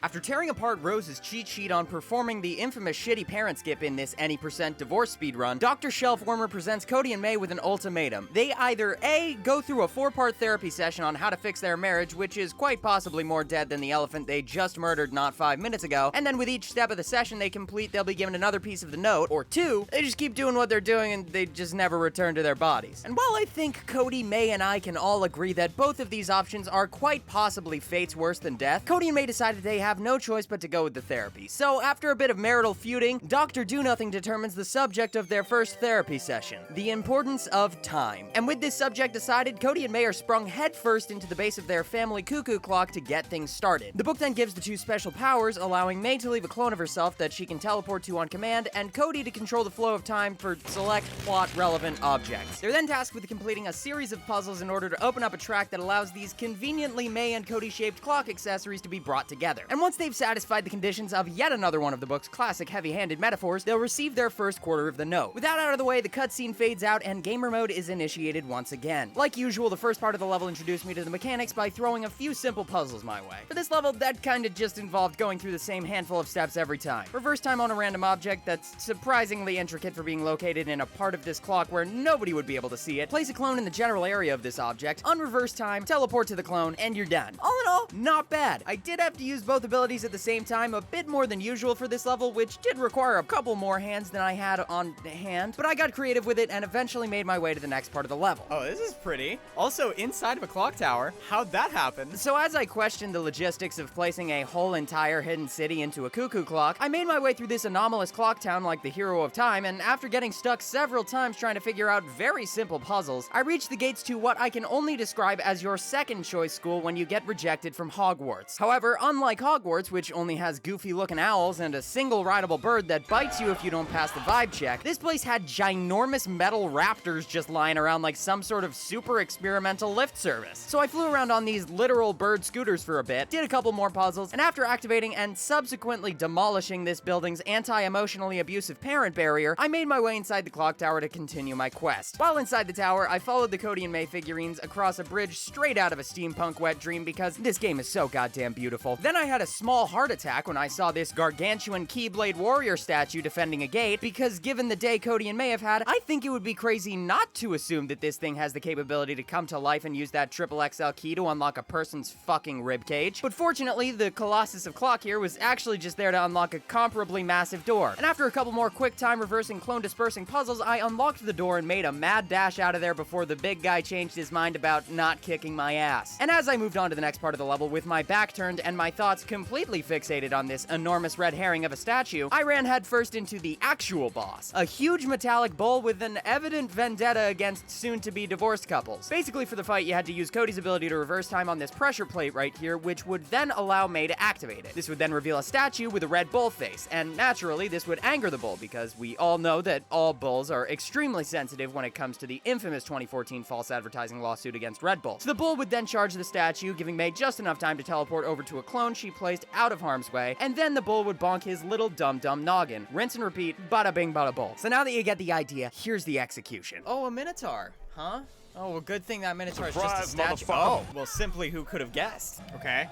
After tearing apart Rose's cheat sheet on performing the infamous shitty parent skip in this any % divorce speedrun, Dr. Shelfwarmer presents Cody and May with an ultimatum. They either A, go through a 4-part therapy session on how to fix their marriage, which is quite possibly more dead than the elephant they just murdered not 5 minutes ago, and then with each step of the session they complete, they'll be given another piece of the note, or 2, they just keep doing what they're doing and they just never return to their bodies. And while I think Cody, May, and I can all agree that both of these options are quite possibly fates worse than death, Cody and May decided they have no choice but to go with the therapy. So after a bit of marital feuding, Dr. Do-Nothing determines the subject of their first therapy session, the importance of time. And with this subject decided, Cody and May are sprung headfirst into the base of their family cuckoo clock to get things started. The book then gives the two special powers, allowing May to leave a clone of herself that she can teleport to on command, and Cody to control the flow of time for select plot-relevant objects. They're then tasked with completing a series of puzzles in order to open up a track that allows these conveniently May and Cody-shaped clock accessories to be brought together. And once they've satisfied the conditions of yet another one of the book's classic heavy-handed metaphors, they'll receive their first quarter of the note. With that out of the way, the cutscene fades out and gamer mode is initiated once again. Like usual, the first part of the level introduced me to the mechanics by throwing a few simple puzzles my way. For this level, that kinda just involved going through the same handful of steps every time. Reverse time on a random object that's surprisingly intricate for being located in a part of this clock where nobody would be able to see it. Place a clone in the general area of this object, unreverse time, teleport to the clone, and you're done. All in all, not bad. I did have to use both abilities at the same time, a bit more than usual for this level, which did require a couple more hands than I had on hand, but I got creative with it and eventually made my way to the next part of the level. Oh, this is pretty. Also, inside of a clock tower. How'd that happen? So as I questioned the logistics of placing a whole entire hidden city into a cuckoo clock, I made my way through this anomalous clock town like the hero of time, and after getting stuck several times trying to figure out very simple puzzles, I reached the gates to what I can only describe as your second choice school when you get rejected from Hogwarts. However, unlike Hogwarts, which only has goofy looking owls and a single rideable bird that bites you if you don't pass the vibe check, this place had ginormous metal raptors just lying around like some sort of super experimental lift service. So I flew around on these literal bird scooters for a bit, did a couple more puzzles, and after activating and subsequently demolishing this building's anti-emotionally abusive parent barrier, I made my way inside the clock tower to continue my quest. While inside the tower, I followed the Cody and May figurines across a bridge straight out of a steampunk wet dream because this game is so goddamn beautiful. Then I had a small heart attack when I saw this gargantuan Keyblade warrior statue defending a gate, because given the day Cody and May have had, I think it would be crazy not to assume that this thing has the capability to come to life and use that XXL key to unlock a person's fucking ribcage. But fortunately, the Colossus of Clock here was actually just there to unlock a comparably massive door. And after a couple more quick time reversing clone dispersing puzzles, I unlocked the door and made a mad dash out of there before the big guy changed his mind about not kicking my ass. And as I moved on to the next part of the level with my back turned and my thoughts completely fixated on this enormous red herring of a statue, I ran headfirst into the actual boss, a huge metallic bull with an evident vendetta against soon-to-be divorced couples. Basically, for the fight, you had to use Cody's ability to reverse time on this pressure plate right here, which would then allow May to activate it. This would then reveal a statue with a red bull face, and naturally, this would anger the bull because we all know that all bulls are extremely sensitive when it comes to the infamous 2014 false advertising lawsuit against Red Bull. So the bull would then charge the statue, giving May just enough time to teleport over to a clone she placed out of harm's way, and then the bull would bonk his little dum-dum noggin. Rinse and repeat, bada bing bada bull. So now that you get the idea, here's the execution. Oh, a Minotaur, huh? Oh, well, good thing that Minotaur is Surprise, just a statue. motherfucker. Oh, well, simply who could have guessed? Okay.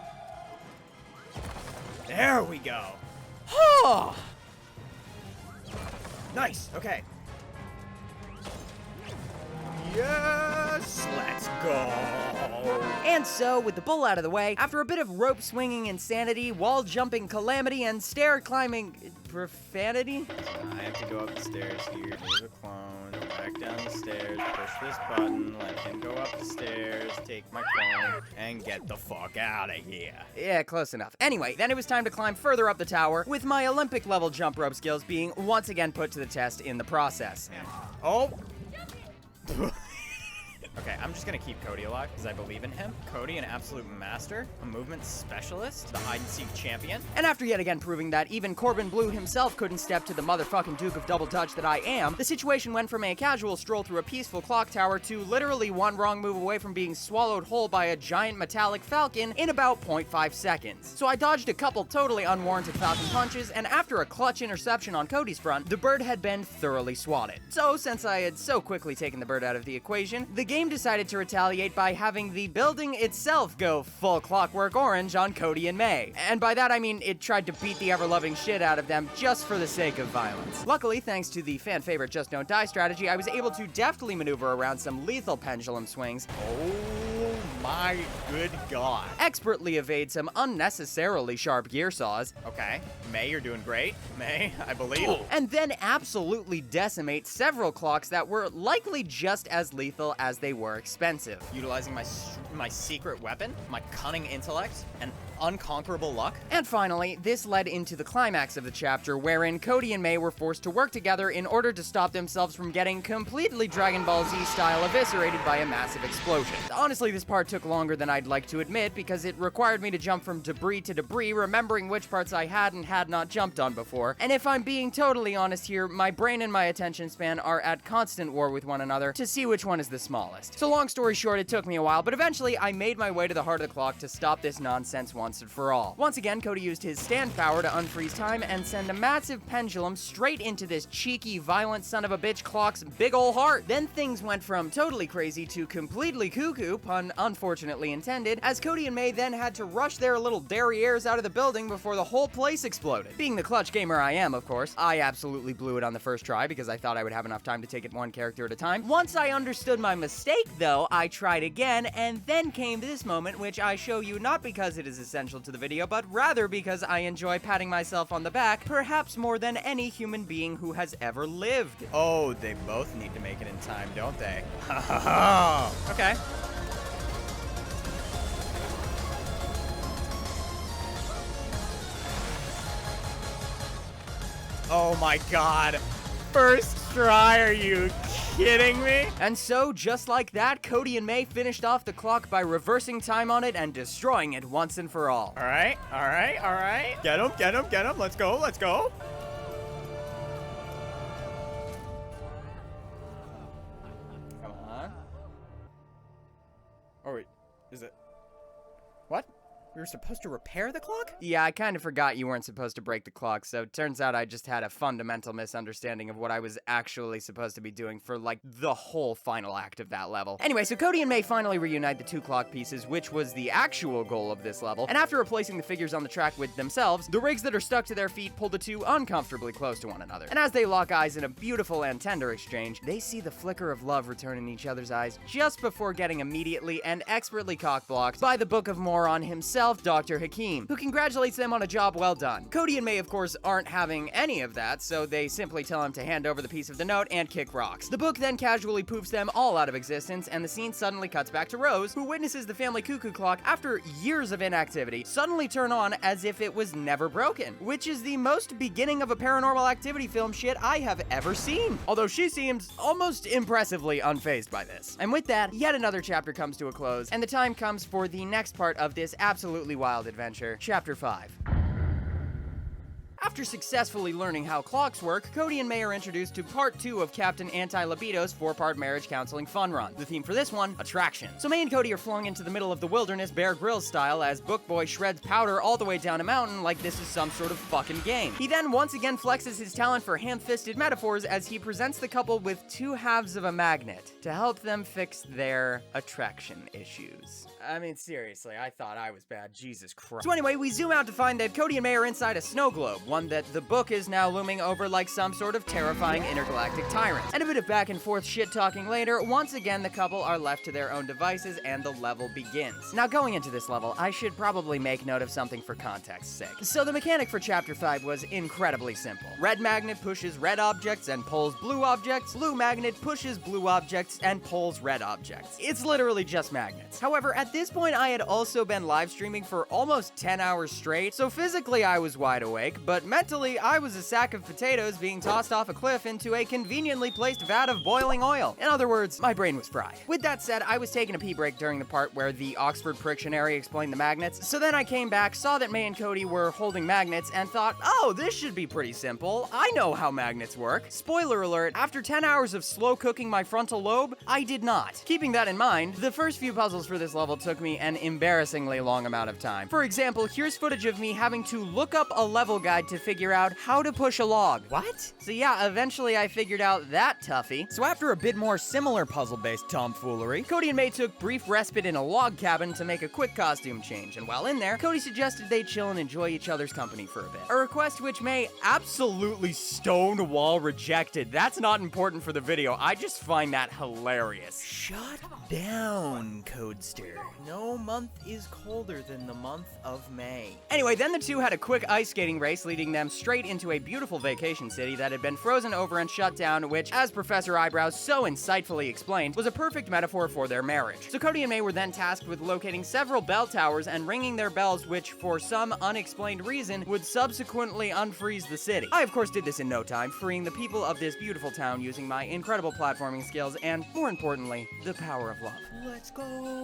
There we go. Oh! Nice, okay. Yes, let's go. And so, with the bull out of the way, after a bit of rope swinging insanity, wall jumping calamity, and stair climbing profanity, I have to go up the stairs here. Here's a clone. Back down the stairs. Push this button. Let him go up the stairs. Take my clone and get the fuck out of here. yeah, close enough. Anyway, then it was time to climb further up the tower, with my Olympic level jump rope skills being once again put to the test in the process. Oh. Okay, I'm just gonna keep Cody alive because I believe in him. Cody, an absolute master, a movement specialist, the hide-and-seek champion. And after yet again proving that even Corbin Blue himself couldn't step to the motherfucking Duke of Double Dutch that I am, the situation went from a casual stroll through a peaceful clock tower to literally one wrong move away from being swallowed whole by a giant metallic falcon in about 0.5 seconds. So I dodged a couple totally unwarranted falcon punches, and after a clutch interception on Cody's front, the bird had been thoroughly swatted. So since I had so quickly taken the bird out of the equation, the game team decided to retaliate by having the building itself go full Clockwork Orange on Cody and May. And by that I mean it tried to beat the ever-loving shit out of them just for the sake of violence. Luckily, thanks to the fan favorite Just Don't Die strategy, I was able to deftly maneuver around some lethal pendulum swings, Oh my good god. expertly evade some unnecessarily sharp gear saws, Okay, May, you're doing great. May, I believe. and then absolutely decimate several clocks that were likely just as lethal as they were expensive. Utilizing my secret weapon, my cunning intellect, and unconquerable luck. And finally, this led into the climax of the chapter, wherein Cody and May were forced to work together in order to stop themselves from getting completely Dragon Ball Z style eviscerated by a massive explosion. Honestly, this part took longer than I'd like to admit because it required me to jump from debris to debris, remembering which parts I had and had not jumped on before. And if I'm being totally honest here, my brain and my attention span are at constant war with one another to see which one is the smallest. So long story short, it took me a while, but eventually I made my way to the heart of the clock to stop this nonsense once and for all. Once again, Cody used his stand power to unfreeze time and send a massive pendulum straight into this cheeky, violent son of a bitch clock's big ol' heart. Then things went from totally crazy to completely cuckoo, pun unfortunately intended, as Cody and May then had to rush their little derrieres out of the building before the whole place exploded. Being the clutch gamer I am, of course, I absolutely blew it on the first try because I thought I would have enough time to take it one character at a time. Once I understood my mistake, though, I tried again, and then came this moment, which I show you not because it is essential to the video, but rather because I enjoy patting myself on the back, perhaps more than any human being who has ever lived. Oh, they both need to make it in time, don't they? Ha ha ha! Okay. Oh my god. First try, are you kidding me? And so, just like that, Cody and May finished off the clock by reversing time on it and destroying it once and for all. Alright, alright, alright. Get him, get him, get him. Let's go, let's go. Come on. Oh, wait. Is it... What? We were supposed to repair the clock? Yeah, I kind of forgot you weren't supposed to break the clock, so it turns out I just had a fundamental misunderstanding of what I was actually supposed to be doing for, like, the whole final act of that level. Anyway, so Cody and May finally reunite the two clock pieces, which was the actual goal of this level, and after replacing the figures on the track with themselves, the rigs that are stuck to their feet pull the two uncomfortably close to one another. And as they lock eyes in a beautiful and tender exchange, they see the flicker of love return in each other's eyes just before getting immediately and expertly cock-blocked by the Book of Moron himself, Dr. Hakim, who congratulates them on a job well done. Cody and May, of course, aren't having any of that, so they simply tell him to hand over the piece of the note and kick rocks. The book then casually poofs them all out of existence, and the scene suddenly cuts back to Rose, who witnesses the family cuckoo clock, after years of inactivity, suddenly turn on as if it was never broken, which is the most beginning of a Paranormal Activity film shit I have ever seen. Although she seems almost impressively unfazed by this. And with that, yet another chapter comes to a close, and the time comes for the next part of this absolutely wild adventure, Chapter 5. After successfully learning how clocks work, Cody and May are introduced to part 2 of Captain Anti-Libido's 4-part marriage counseling fun run. The theme for this one, attraction. So May and Cody are flung into the middle of the wilderness Bear Grylls style as Book Boy shreds powder all the way down a mountain like this is some sort of fucking game. He then once again flexes his talent for ham-fisted metaphors as he presents the couple with 2 halves of a magnet to help them fix their attraction issues. I mean, seriously, I thought I was bad. Jesus Christ. So anyway, we zoom out to find that Cody and May are inside a snow globe, one that the book is now looming over like some sort of terrifying intergalactic tyrant. And a bit of back and forth shit-talking later, once again the couple are left to their own devices and the level begins. Now going into this level, I should probably make note of something for context's sake. So the mechanic for Chapter 5 was incredibly simple. Red magnet pushes red objects and pulls blue objects, blue magnet pushes blue objects and pulls red objects. It's literally just magnets. However, at this point I had also been live streaming for almost 10 hours straight, so physically I was wide awake, but mentally I was a sack of potatoes being tossed off a cliff into a conveniently placed vat of boiling oil. In other words, my brain was fried. With that said, I was taking a pee break during the part where the Oxford Prictionary explained the magnets, so then I came back, saw that May and Cody were holding magnets, and thought, oh, this should be pretty simple. I know how magnets work. Spoiler alert, after 10 hours of slow cooking my frontal lobe, I did not. Keeping that in mind, the first few puzzles for this level took me an embarrassingly long amount of time. For example, here's footage of me having to look up a level guide to figure out how to push a log. What? So yeah, eventually I figured out that toughie. So after a bit more similar puzzle-based tomfoolery, Cody and May took brief respite in a log cabin to make a quick costume change, and while in there, Cody suggested they chill and enjoy each other's company for a bit. A request which May absolutely stonewall rejected. That's not important for the video, I just find that hilarious. Shut down, Codester. No month is colder than the month of May. Anyway, then the two had a quick ice skating race leading them straight into a beautiful vacation city that had been frozen over and shut down, which, as Professor Eyebrows so insightfully explained, was a perfect metaphor for their marriage. So Cody and May were then tasked with locating several bell towers and ringing their bells, which, for some unexplained reason, would subsequently unfreeze the city. I, of course, did this in no time, freeing the people of this beautiful town using my incredible platforming skills and, more importantly, the power of love. Let's go,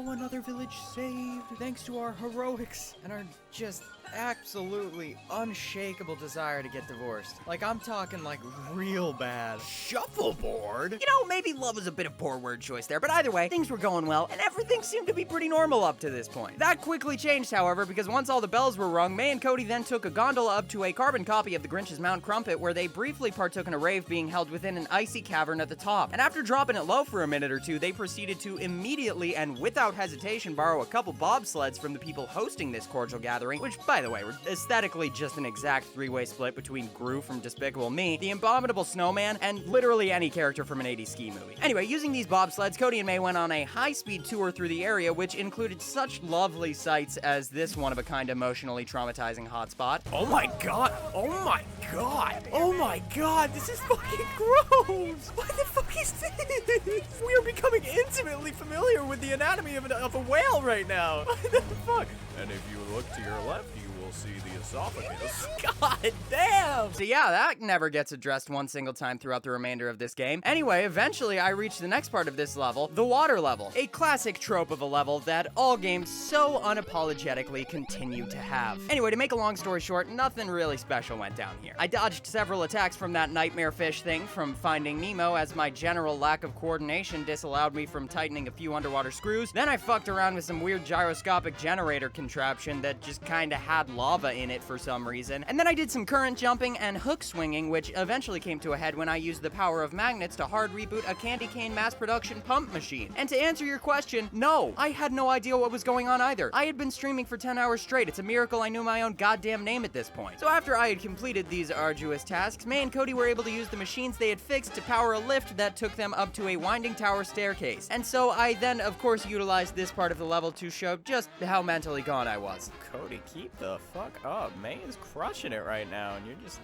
another village saved, thanks to our heroics and our just absolutely unshakable desire to get divorced. Like, I'm talking like real bad. Shuffleboard? You know, maybe love was a bit of poor word choice there, but either way, things were going well, and everything seemed to be pretty normal up to this point. That quickly changed, however, because once all the bells were rung, May and Cody then took a gondola up to a carbon copy of the Grinch's Mount Crumpet, where they briefly partook in a rave being held within an icy cavern at the top. And after dropping it low for a minute or two, they proceeded to immediately and without hesitation borrow a couple bobsleds from the people hosting this cordial gathering, which, by the way, were aesthetically just an exact three-way split between Gru from Despicable Me, the Abominable Snowman, and literally any character from an 80s ski movie. Anyway, using these bobsleds, Cody and May went on a high-speed tour through the area, which included such lovely sights as this one-of-a-kind emotionally traumatizing hotspot. Oh my god, oh my god, oh my god, this is fucking gross! What the fuck is this? We are becoming intimately familiar with the anatomy of a whale right now. What the fuck? And if you look to your left, you will see the esophagus. God damn! So yeah, that never gets addressed one single time throughout the remainder of this game. Anyway, eventually I reached the next part of this level, the water level. A classic trope of a level that all games so unapologetically continue to have. Anyway, to make a long story short, nothing really special went down here. I dodged several attacks from that nightmare fish thing from Finding Nemo, as my general lack of coordination disallowed me from tightening a few underwater screws. Then I fucked around with some weird gyroscopic generator contraption that just kinda had lava in it for some reason. And then I did some current jumping and hook swinging, which eventually came to a head when I used the power of magnets to hard reboot a candy cane mass production pump machine. And to answer your question, no, I had no idea what was going on either. I had been streaming for 10 hours straight. It's a miracle I knew my own goddamn name at this point. So after I had completed these arduous tasks, May and Cody were able to use the machines they had fixed to power a lift that took them up to a winding tower staircase. And so I then, of course, utilized this part of the level to show just how mentally gone I was. Cody, keep the fuck up. May is crushing it right now, and you're just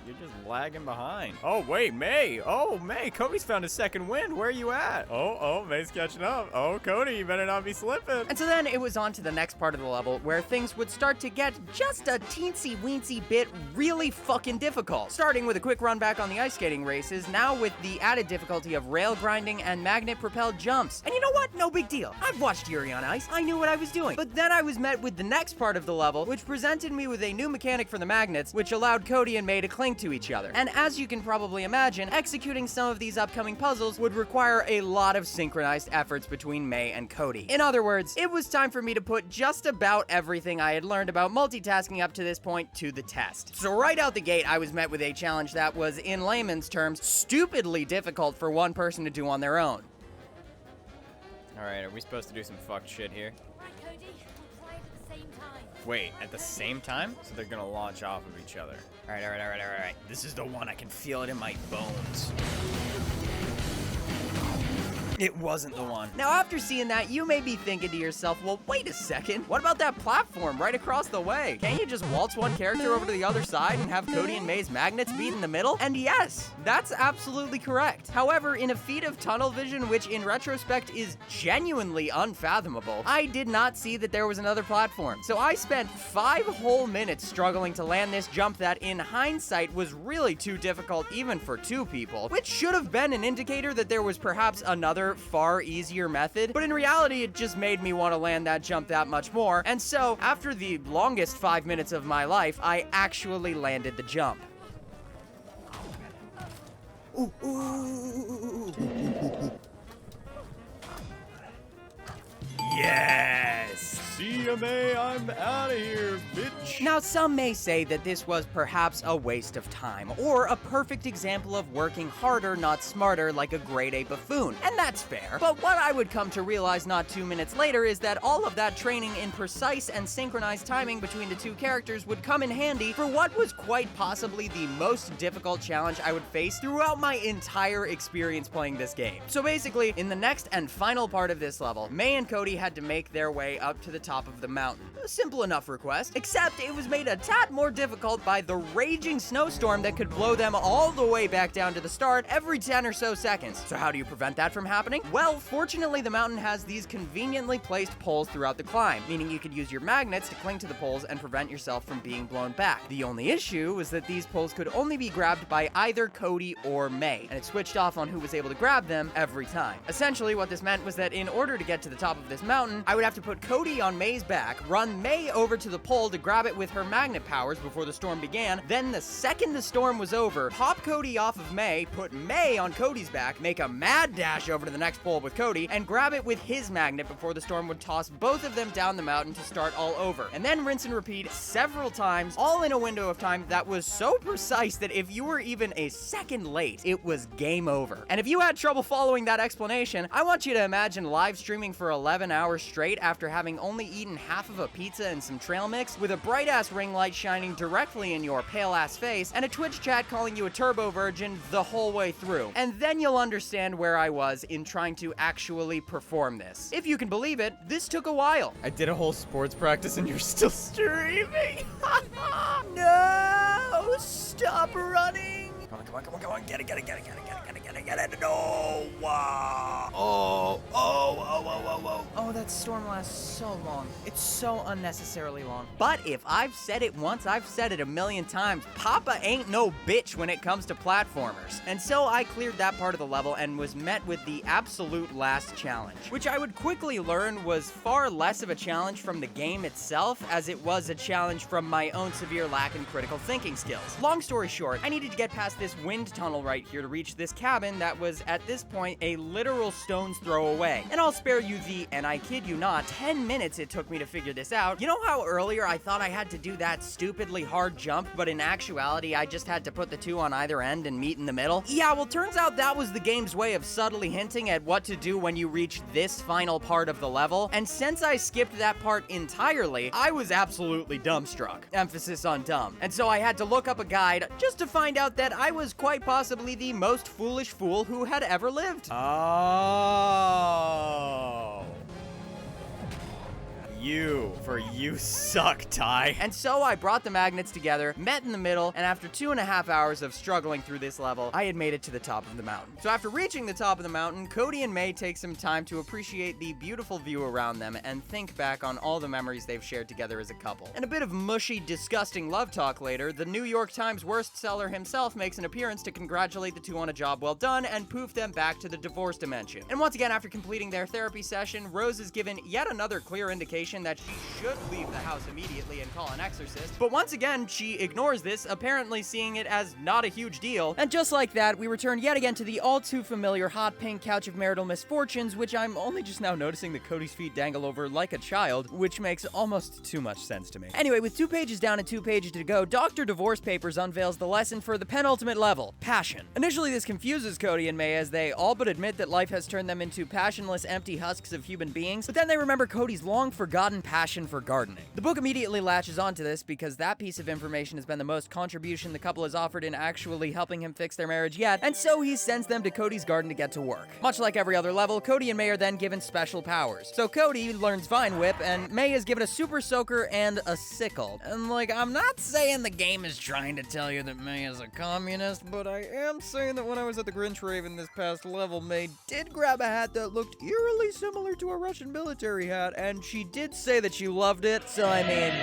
lagging behind. Oh wait, May. Oh, May. Cody's found a second wind. Where are you at? Oh, May's catching up. Oh, Cody, you better not be slipping. And so then it was on to the next part of the level where things would start to get just a teensy weensy bit really fucking difficult. Starting with a quick run back on the ice skating races, now with the added difficulty of rail grinding and magnet propelled jumps. And you know what? No big deal. I've watched Yuri on Ice. I knew what I was doing. But then I was met with the next part of the level, which presented me with a new mechanic for the magnets, which allowed Cody and May to cling to each other. And as you can probably imagine, executing some of these upcoming puzzles would require a lot of synchronized efforts between May and Cody. In other words, it was time for me to put just about everything I had learned about multitasking up to this point to the test. So right out the gate, I was met with a challenge that was, in layman's terms, stupidly difficult for one person to do on their own. Alright, are we supposed to do some fucked shit here? Right, Cody, we'll try it at the same time. Wait, at the same time? So they're gonna launch off of each other. Alright. This is the one. I can feel it in my bones. It wasn't the one. Now, after seeing that, you may be thinking to yourself, well, wait a second, what about that platform right across the way? Can't you just waltz one character over to the other side and have Cody and May's magnets meet in the middle? And yes, that's absolutely correct. However, in a feat of tunnel vision, which in retrospect is genuinely unfathomable, I did not see that there was another platform. So I spent 5 whole minutes struggling to land this jump that, in hindsight, was really too difficult even for 2 people, which should have been an indicator that there was perhaps another far easier method, but in reality it just made me want to land that jump that much more, and so after the longest 5 minutes of my life, I actually landed the jump. Yes! CMA, I'm out of here, bitch! challenge. Now, some may say that this was perhaps a waste of time, or a perfect example of working harder, not smarter, like a grade A buffoon, and that's fair. But what I would come to realize not 2 minutes later is that all of that training in precise and synchronized timing between the two characters would come in handy for what was quite possibly the most difficult challenge I would face throughout my entire experience playing this game. So basically, in the next and final part of this level, May and Cody had to make their way up to the top of the mountain. A simple enough request, except it was made a tad more difficult by the raging snowstorm that could blow them all the way back down to the start every 10 or so seconds. So how do you prevent that from happening? Well, fortunately the mountain has these conveniently placed poles throughout the climb, meaning you could use your magnets to cling to the poles and prevent yourself from being blown back. The only issue was that these poles could only be grabbed by either Cody or May, and it switched off on who was able to grab them every time. Essentially, what this meant was that in order to get to the top of this mountain, I would have to put Cody on May's back, run May over to the pole to grab it with her magnet powers before the storm began, then the second the storm was over, pop Cody off of May, put May on Cody's back, make a mad dash over to the next pole with Cody, and grab it with his magnet before the storm would toss both of them down the mountain to start all over. And then rinse and repeat several times, all in a window of time that was so precise that if you were even a second late, it was game over. And if you had trouble following that explanation, I want you to imagine live streaming for 11 hours straight after having only eaten half of a pizza and some trail mix, with a bright-ass ring light shining directly in your pale-ass face, and a Twitch chat calling you a turbo virgin the whole way through. And then you'll understand where I was in trying to actually perform this. If you can believe it, this took a while. I did a whole sports practice and you're still streaming? No! Stop running! Come on, get it. No! Oh, that storm lasts so long. It's so unnecessarily long. But if I've said it once, I've said it a million times. Papa ain't no bitch when it comes to platformers. And so I cleared that part of the level and was met with the absolute last challenge, which I would quickly learn was far less of a challenge from the game itself as it was a challenge from my own severe lack in critical thinking skills. Long story short, I needed to get past this wind tunnel right here to reach this cabin that was at this point a literal stone's throw away. And I'll spare you the, and I kid you not, 10 minutes it took me to figure this out. You know how earlier I thought I had to do that stupidly hard jump, but in actuality I just had to put the two on either end and meet in the middle? Yeah, well, turns out that was the game's way of subtly hinting at what to do when you reach this final part of the level, and since I skipped that part entirely, I was absolutely dumbstruck. Emphasis on dumb. And so I had to look up a guide just to find out that I was quite possibly the most foolish fool who had ever lived. Oh. You suck, Ty. And so I brought the magnets together, met in the middle, and after 2.5 hours of struggling through this level, I had made it to the top of the mountain. So after reaching the top of the mountain, Cody and May take some time to appreciate the beautiful view around them and think back on all the memories they've shared together as a couple. And a bit of mushy, disgusting love talk later, the New York Times worst seller himself makes an appearance to congratulate the two on a job well done and poof them back to the divorce dimension. And once again, after completing their therapy session, Rose is given yet another clear indication that she should leave the house immediately and call an exorcist. But once again, she ignores this, apparently seeing it as not a huge deal. And just like that, we return yet again to the all too familiar hot pink couch of marital misfortunes, which I'm only just now noticing that Cody's feet dangle over like a child, which makes almost too much sense to me. Anyway, with 2 pages down and 2 pages to go, Dr. Divorce Papers unveils the lesson for the penultimate level, passion. Initially, this confuses Cody and May as they all but admit that life has turned them into passionless, empty husks of human beings, but then they remember Cody's long-forgotten passion for gardening. The book immediately latches onto this because that piece of information has been the most contribution the couple has offered in actually helping him fix their marriage yet, and so he sends them to Cody's garden to get to work. Much like every other level, Cody and May are then given special powers. So Cody learns Vine Whip, and May is given a super soaker and a sickle. And like, I'm not saying the game is trying to tell you that May is a communist, but I am saying that when I was at the Grinch Rave in this past level, May did grab a hat that looked eerily similar to a Russian military hat, and she did say that she loved it, so I mean...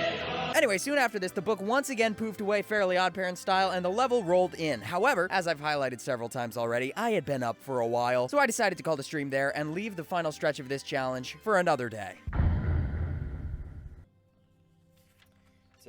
Anyway, soon after this, the book once again poofed away Fairly OddParents style, and the level rolled in. However, as I've highlighted several times already, I had been up for a while, so I decided to call the stream there and leave the final stretch of this challenge for another day.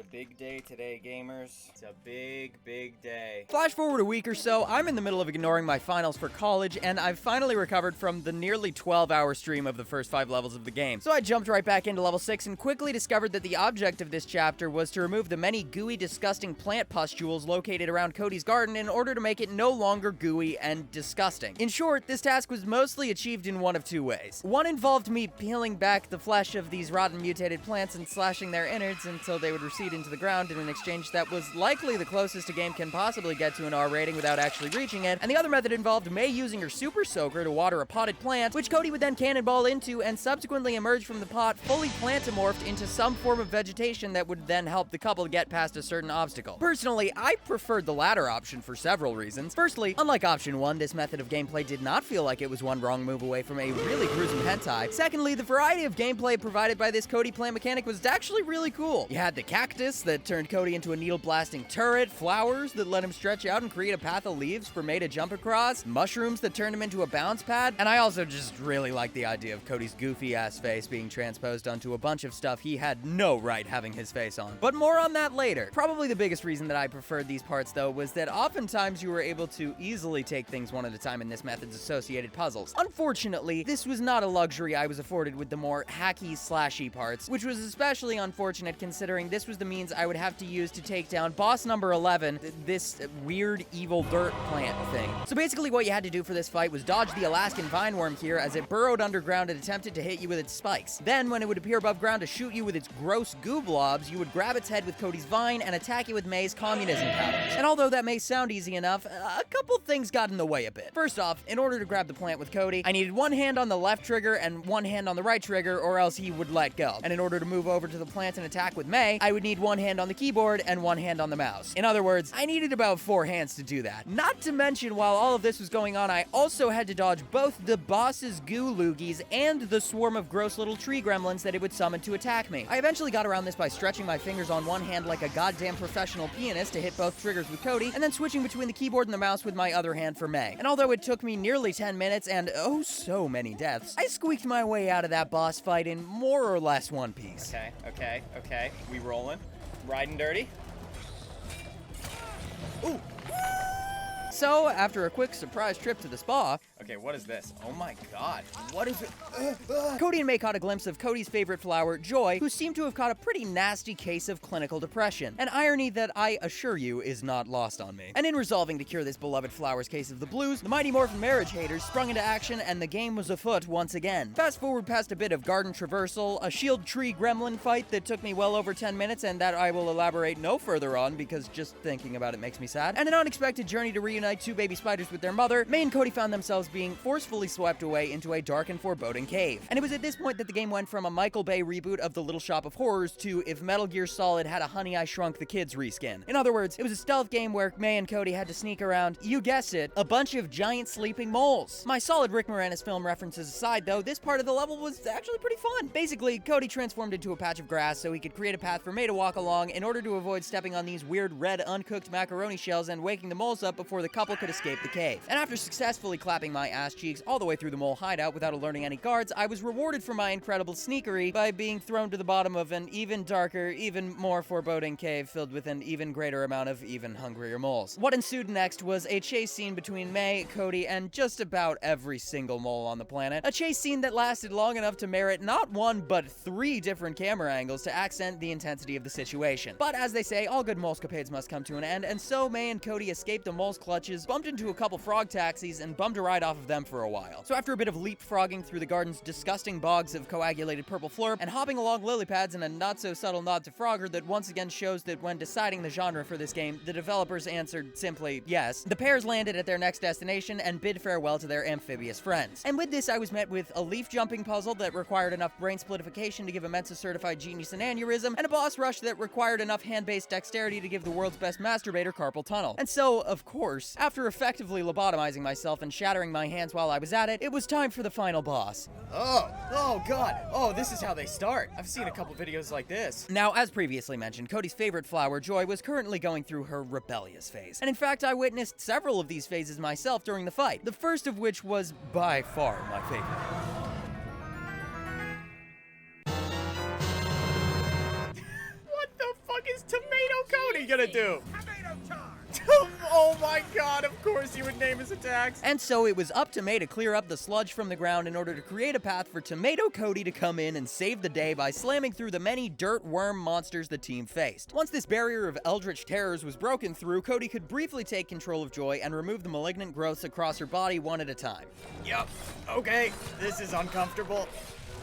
a big day today, gamers. It's a big, big day. Flash forward a week or so, I'm in the middle of ignoring my finals for college, and I've finally recovered from the nearly 12-hour stream of the first 5 levels of the game. So I jumped right back into level 6 and quickly discovered that the object of this chapter was to remove the many gooey, disgusting plant pustules located around Cody's garden in order to make it no longer gooey and disgusting. In short, this task was mostly achieved in one of 2 ways. One involved me peeling back the flesh of these rotten mutated plants and slashing their innards until they would recede into the ground in an exchange that was likely the closest a game can possibly get to an R rating without actually reaching it, and the other method involved May using her super soaker to water a potted plant, which Cody would then cannonball into and subsequently emerge from the pot fully plantamorphed into some form of vegetation that would then help the couple get past a certain obstacle. Personally, I preferred the latter option for several reasons. Firstly, unlike option 1, this method of gameplay did not feel like it was one wrong move away from a really gruesome hentai. Secondly, the variety of gameplay provided by this Cody plant mechanic was actually really cool. You had the cactus that turned Cody into a needle-blasting turret, flowers that let him stretch out and create a path of leaves for May to jump across, mushrooms that turned him into a bounce pad, and I also just really like the idea of Cody's goofy-ass face being transposed onto a bunch of stuff he had no right having his face on. But more on that later. Probably the biggest reason that I preferred these parts, though, was that oftentimes you were able to easily take things one at a time in this method's associated puzzles. Unfortunately, this was not a luxury I was afforded with the more hacky, slashy parts, which was especially unfortunate considering this was the means I would have to use to take down boss number 11, this weird evil dirt plant thing. So basically what you had to do for this fight was dodge the Alaskan vineworm here as it burrowed underground and attempted to hit you with its spikes. Then, when it would appear above ground to shoot you with its gross goo blobs, you would grab its head with Cody's vine and attack it with May's communism powers. And although that may sound easy enough, a couple things got in the way a bit. First off, in order to grab the plant with Cody, I needed one hand on the left trigger and one hand on the right trigger, or else he would let go. And in order to move over to the plant and attack with May, I would need one hand on the keyboard and one hand on the mouse. In other words, I needed about 4 hands to do that. Not to mention, while all of this was going on, I also had to dodge both the boss's goo loogies and the swarm of gross little tree gremlins that it would summon to attack me. I eventually got around this by stretching my fingers on one hand like a goddamn professional pianist to hit both triggers with Cody, and then switching between the keyboard and the mouse with my other hand for May. And although it took me nearly 10 minutes and oh so many deaths, I squeaked my way out of that boss fight in more or less one piece. Okay. We rolling. Riding dirty. Ooh. So, after a quick surprise trip to the spa... Okay, what is this? Oh my god. What is it? Cody and May caught a glimpse of Cody's favorite flower, Joy, who seemed to have caught a pretty nasty case of clinical depression. An irony that I assure you is not lost on me. And in resolving to cure this beloved flower's case of the blues, the Mighty Morphin marriage haters sprung into action and the game was afoot once again. Fast forward past a bit of garden traversal, a shield tree gremlin fight that took me well over 10 minutes and that I will elaborate no further on because just thinking about it makes me sad, and an unexpected journey to reunite 2 baby spiders with their mother, May and Cody found themselves being forcefully swept away into a dark and foreboding cave. And it was at this point that the game went from a Michael Bay reboot of The Little Shop of Horrors to if Metal Gear Solid had a Honey I Shrunk the Kids reskin. In other words, it was a stealth game where May and Cody had to sneak around, you guessed it, a bunch of giant sleeping moles. My solid Rick Moranis film references aside though, this part of the level was actually pretty fun. Basically, Cody transformed into a patch of grass so he could create a path for May to walk along in order to avoid stepping on these weird red uncooked macaroni shells and waking the moles up before the couple could escape the cave. And after successfully clapping my ass cheeks all the way through the mole hideout without alerting any guards, I was rewarded for my incredible sneakery by being thrown to the bottom of an even darker, even more foreboding cave filled with an even greater amount of even hungrier moles. What ensued next was a chase scene between May, Cody, and just about every single mole on the planet. A chase scene that lasted long enough to merit not 1 but 3 different camera angles to accent the intensity of the situation. But as they say, all good molescapades must come to an end, and so May and Cody escaped the mole's clutches, bumped into a couple frog taxis, and bummed a ride off of them for a while. So after a bit of leapfrogging through the garden's disgusting bogs of coagulated purple flurp, and hopping along lily pads in a not-so-subtle nod to Frogger that once again shows that when deciding the genre for this game, the developers answered simply yes, the pairs landed at their next destination and bid farewell to their amphibious friends. And with this, I was met with a leaf-jumping puzzle that required enough brain splitification to give a Mensa-certified genius an aneurysm, and a boss rush that required enough hand-based dexterity to give the world's best masturbator carpal tunnel. And so, of course, after effectively lobotomizing myself and shattering my hands while I was at it, it was time for the final boss. Oh god, oh, this is how they start. I've seen a couple videos like this. Now, as previously mentioned, Cody's favorite flower, Joy, was currently going through her rebellious phase. And in fact, I witnessed several of these phases myself during the fight, the first of which was by far my favorite. What the fuck is to Cody gonna do? Oh my god, of course you would name his attacks. And so it was up to May to clear up the sludge from the ground in order to create a path for Tomato Cody to come in and save the day by slamming through the many dirt worm monsters the team faced. Once this barrier of eldritch terrors was broken through, Cody could briefly take control of Joy and remove the malignant growths across her body one at a time. Yep, okay, this is uncomfortable.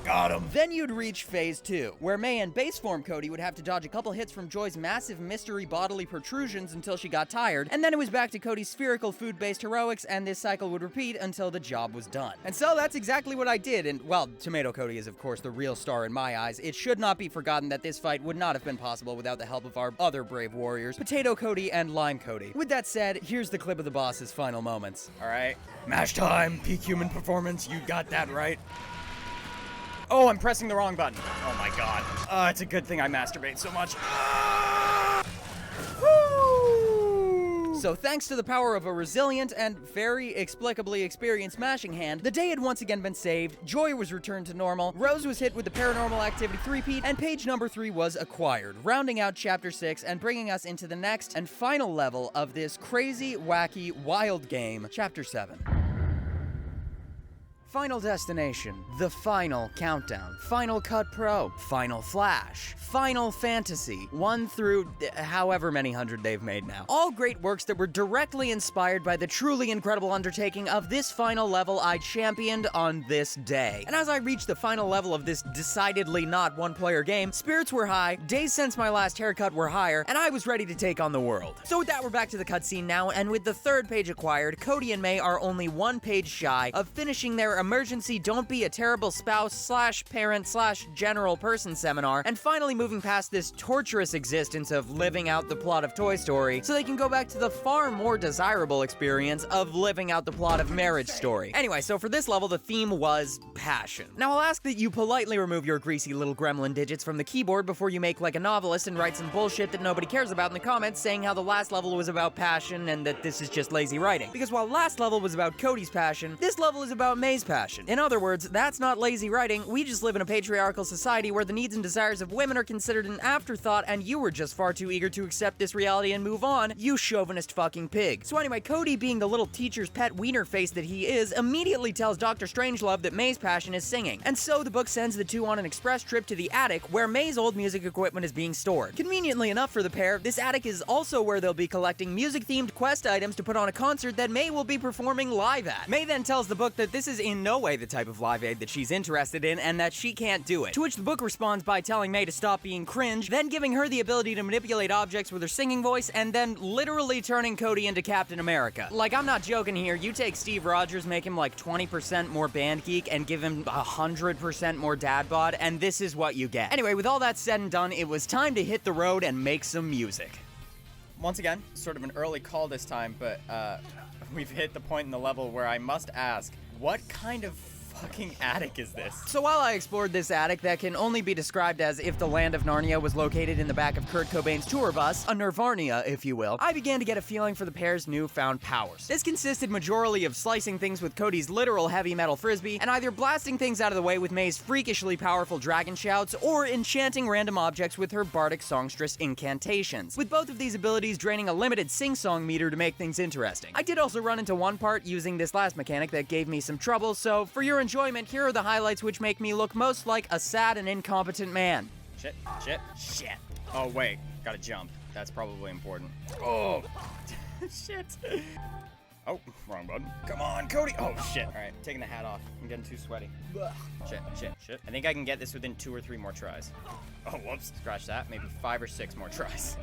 Got him. Then you'd reach phase 2, where May and base form Cody would have to dodge a couple hits from Joy's massive mystery bodily protrusions until she got tired, and then it was back to Cody's spherical food-based heroics, and this cycle would repeat until the job was done. And so that's exactly what I did, and well, Tomato Cody is of course the real star in my eyes. It should not be forgotten that this fight would not have been possible without the help of our other brave warriors, Potato Cody and Lime Cody. With that said, here's the clip of the boss's final moments. Alright, mash time, peak human performance, you got that right. Oh, I'm pressing the wrong button. Oh my god. It's a good thing I masturbate so much. So thanks to the power of a resilient and very explicably experienced mashing hand, the day had once again been saved, Joy was returned to normal, Rose was hit with the paranormal activity 3-peat, and page number 3 was acquired, rounding out chapter 6 and bringing us into the next and final level of this crazy, wacky, wild game, chapter 7. Final destination, the final countdown, Final Cut Pro, Final Flash, Final Fantasy, 1 through however many hundred they've made now. All great works that were directly inspired by the truly incredible undertaking of this final level I championed on this day. And as I reached the final level of this decidedly not one-player game, spirits were high, days since my last haircut were higher, and I was ready to take on the world. So with that, we're back to the cutscene now, and with the 3rd page acquired, Cody and May are only 1 page shy of finishing their emergency don't be a terrible spouse / parent / general person seminar, and finally moving past this torturous existence of living out the plot of Toy Story so they can go back to the far more desirable experience of living out the plot of Marriage Story. Anyway, so for this level, the theme was passion. Now I'll ask that you politely remove your greasy little gremlin digits from the keyboard before you make like a novelist and write some bullshit that nobody cares about in the comments saying how the last level was about passion and that this is just lazy writing. Because while last level was about Cody's passion, this level is about May's passion. In other words, that's not lazy writing, we just live in a patriarchal society where the needs and desires of women are considered an afterthought and you were just far too eager to accept this reality and move on, you chauvinist fucking pig. So anyway, Cody, being the little teacher's pet wiener face that he is, immediately tells Dr. Strangelove that May's passion is singing. And so the book sends the two on an express trip to the attic where May's old music equipment is being stored. Conveniently enough for the pair, this attic is also where they'll be collecting music-themed quest items to put on a concert that May will be performing live at. May then tells the book that this is in no way the type of live aid that she's interested in and that she can't do it. To which the book responds by telling May to stop being cringe, then giving her the ability to manipulate objects with her singing voice, and then literally turning Cody into Captain America. Like, I'm not joking here, you take Steve Rogers, make him like 20% more band geek, and give him 100% more dad bod, and this is what you get. Anyway, with all that said and done, it was time to hit the road and make some music. Once again, sort of an early call this time, but we've hit the point in the level where I must ask, what kind of fucking attic is this? So while I explored this attic that can only be described as if the land of Narnia was located in the back of Kurt Cobain's tour bus, a Nirvarnia, if you will, I began to get a feeling for the pair's newfound powers. This consisted majorly of slicing things with Cody's literal heavy metal frisbee, and either blasting things out of the way with May's freakishly powerful dragon shouts, or enchanting random objects with her bardic songstress incantations, with both of these abilities draining a limited sing-song meter to make things interesting. I did also run into one part using this last mechanic that gave me some trouble, so for your enjoyment, here are the highlights which make me look most like a sad and incompetent man. Shit. Oh, wait. Gotta jump. That's probably important. Oh. Shit. Oh, wrong button. Come on, Cody. Oh, shit. All right, taking the hat off. I'm getting too sweaty. Shit. I think I can get this within 2 or 3 more tries. Oh, whoops. Scratch that. Maybe 5 or 6 more tries.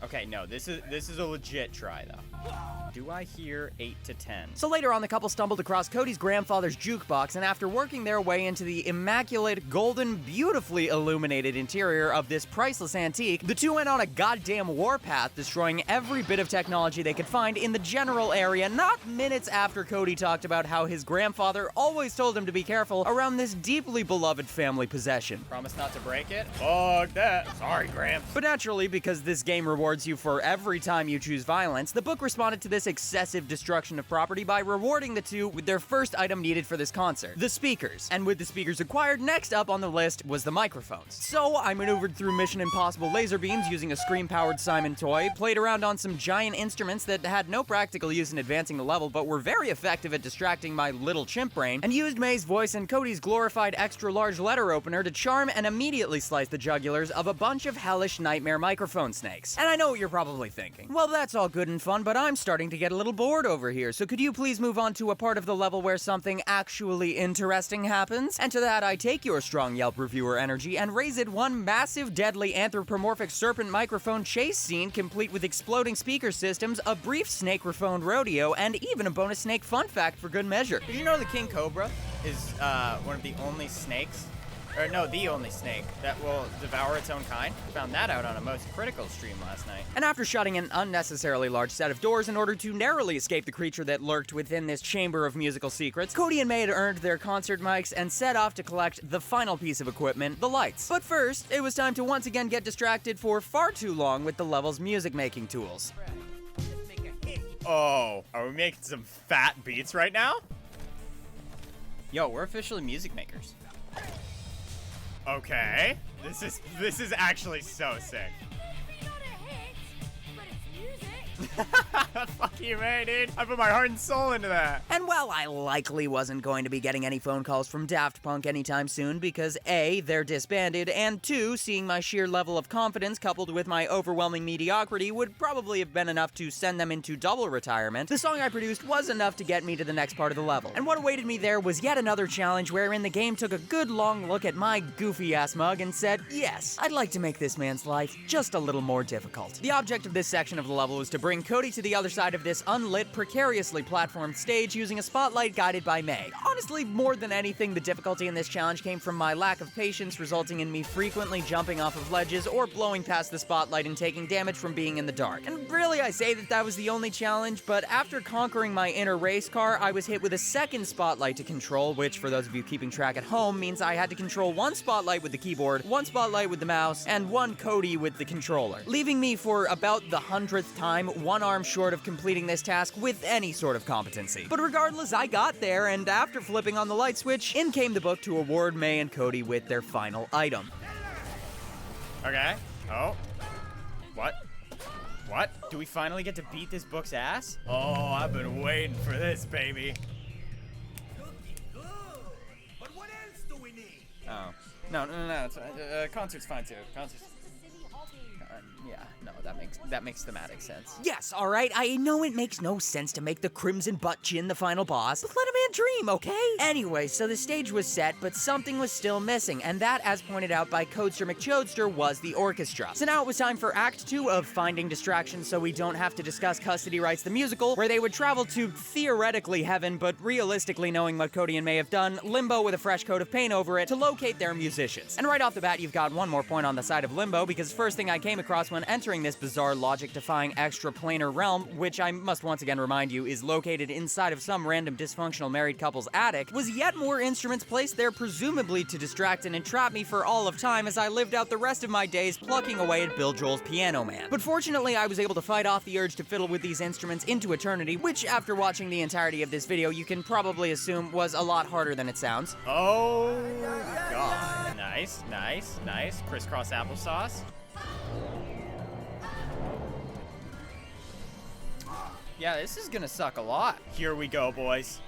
Okay, no, this is a legit try, though. Do I hear 8 to 10? So later on, the couple stumbled across Cody's grandfather's jukebox, and after working their way into the immaculate, golden, beautifully illuminated interior of this priceless antique, the two went on a goddamn warpath, destroying every bit of technology they could find in the general area, not minutes after Cody talked about how his grandfather always told him to be careful around this deeply beloved family possession. Promise not to break it? Fuck that. Sorry, Gramps. But naturally, because this game rewards rewards you for every time you choose violence, the book responded to this excessive destruction of property by rewarding the two with their first item needed for this concert, the speakers. And with the speakers acquired, next up on the list was the microphones. So I maneuvered through Mission Impossible laser beams using a Scream-powered Simon toy, played around on some giant instruments that had no practical use in advancing the level but were very effective at distracting my little chimp brain, and used May's voice and Cody's glorified extra-large letter opener to charm and immediately slice the jugulars of a bunch of hellish nightmare microphone snakes. And I know what you're probably thinking. Well, that's all good and fun, but I'm starting to get a little bored over here, so could you please move on to a part of the level where something actually interesting happens? And to that, I take your strong Yelp reviewer energy and raise it one massive, deadly, anthropomorphic serpent microphone chase scene complete with exploding speaker systems, a brief snake-rephoned rodeo, and even a bonus snake fun fact for good measure. Did you know the king cobra is one of the only snakes, or no, the only snake that will devour its own kind? Found that out on a Most Critical stream last night. And after shutting an unnecessarily large set of doors in order to narrowly escape the creature that lurked within this chamber of musical secrets, Cody and May had earned their concert mics and set off to collect the final piece of equipment, the lights. But first, it was time to once again get distracted for far too long with the level's music-making tools. Oh, are we making some fat beats right now? Yo, we're officially music makers. Okay. This is actually so sick. Fuck you, man, dude. I put my heart and soul into that. And while I likely wasn't going to be getting any phone calls from Daft Punk anytime soon because A, they're disbanded, and 2, seeing my sheer level of confidence coupled with my overwhelming mediocrity would probably have been enough to send them into double retirement, the song I produced was enough to get me to the next part of the level. And what awaited me there was yet another challenge wherein the game took a good long look at my goofy-ass mug and said, yes, I'd like to make this man's life just a little more difficult. The object of this section of the level was to bring Cody to the other side of this unlit, precariously platformed stage using a spotlight guided by May. Honestly, more than anything, the difficulty in this challenge came from my lack of patience, resulting in me frequently jumping off of ledges or blowing past the spotlight and taking damage from being in the dark. And really, I say that was the only challenge, but after conquering my inner race car, I was hit with a second spotlight to control, which, for those of you keeping track at home, means I had to control one spotlight with the keyboard, one spotlight with the mouse, and one Cody with the controller, leaving me for about the 100th time one arm short of completing this task with any sort of competency. But regardless, I got there, and after flipping on the light switch, in came the book to award May and Cody with their final item. Okay. Oh. What? What? Do we finally get to beat this book's ass? Oh, I've been waiting for this, baby. But what else do we need? Oh. No. It's, concert's fine too. Concert's. Yeah, no, that makes thematic sense. Yes, alright, I know it makes no sense to make the Crimson Butt Chin the final boss, but let a man dream, okay? Anyway, so the stage was set, but something was still missing, and that, as pointed out by Codester McChodester, was the orchestra. So now it was time for Act 2 of Finding Distractions so we don't have to discuss Custody Rights the musical, where they would travel to, theoretically, heaven, but realistically, knowing what Cody and May have done, limbo with a fresh coat of paint over it, to locate their musicians. And right off the bat, you've got one more point on the side of limbo, because first thing I came across when entering this bizarre logic-defying extra-planar realm, which I must once again remind you is located inside of some random dysfunctional married couple's attic, was yet more instruments placed there presumably to distract and entrap me for all of time as I lived out the rest of my days plucking away at Bill Joel's Piano Man. But fortunately, I was able to fight off the urge to fiddle with these instruments into eternity, which, after watching the entirety of this video, you can probably assume was a lot harder than it sounds. Oh, God. Nice. Crisscross applesauce. Yeah, this is gonna suck a lot. Here we go, boys.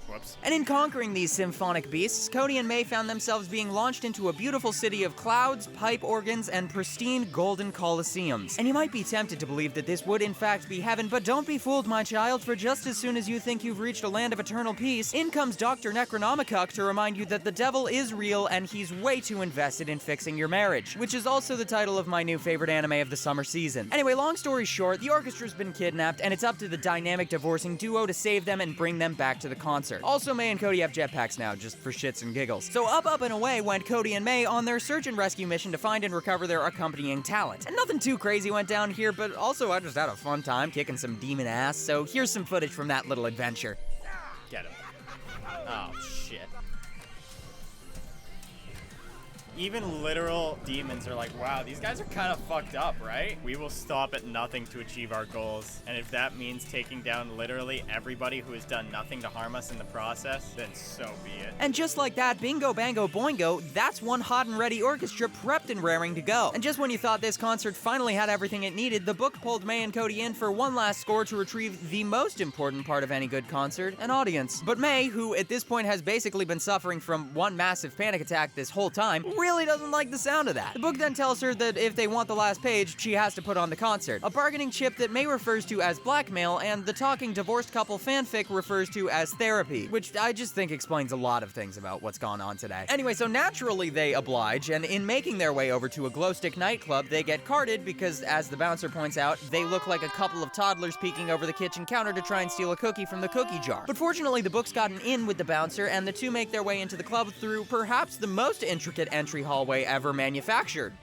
Whoops. And in conquering these symphonic beasts, Cody and May found themselves being launched into a beautiful city of clouds, pipe organs, and pristine golden coliseums. And you might be tempted to believe that this would in fact be heaven, but don't be fooled, my child, for just as soon as you think you've reached a land of eternal peace, in comes Dr. Necronomicon to remind you that the devil is real and he's way too invested in fixing your marriage, which is also the title of my new favorite anime of the summer season. Anyway, long story short, the orchestra's been kidnapped, and it's up to the dynamic divorcing duo to save them and bring them back to the concert. Also, May and Cody have jetpacks now, just for shits and giggles. So up and away went Cody and May on their search and rescue mission to find and recover their accompanying talent. And nothing too crazy went down here, but also I just had a fun time kicking some demon ass, so here's some footage from that little adventure. Get him. Oh, shit. Even literal demons are like, wow, these guys are kind of fucked up, right? We will stop at nothing to achieve our goals. And if that means taking down literally everybody who has done nothing to harm us in the process, then so be it. And just like that, bingo, bango, boingo, that's one hot and ready orchestra prepped and raring to go. And just when you thought this concert finally had everything it needed, the book pulled May and Cody in for one last score to retrieve the most important part of any good concert, an audience. But May, who at this point has basically been suffering from one massive panic attack this whole time, really doesn't like the sound of that. The book then tells her that if they want the last page, she has to put on the concert, a bargaining chip that May refers to as blackmail and the talking divorced couple fanfic refers to as therapy, which I just think explains a lot of things about what's gone on today. Anyway, so naturally they oblige, and in making their way over to a glow stick nightclub, they get carded because, as the bouncer points out, they look like a couple of toddlers peeking over the kitchen counter to try and steal a cookie from the cookie jar. But fortunately, the book's gotten in with the bouncer, and the two make their way into the club through perhaps the most intricate entry hallway ever manufactured.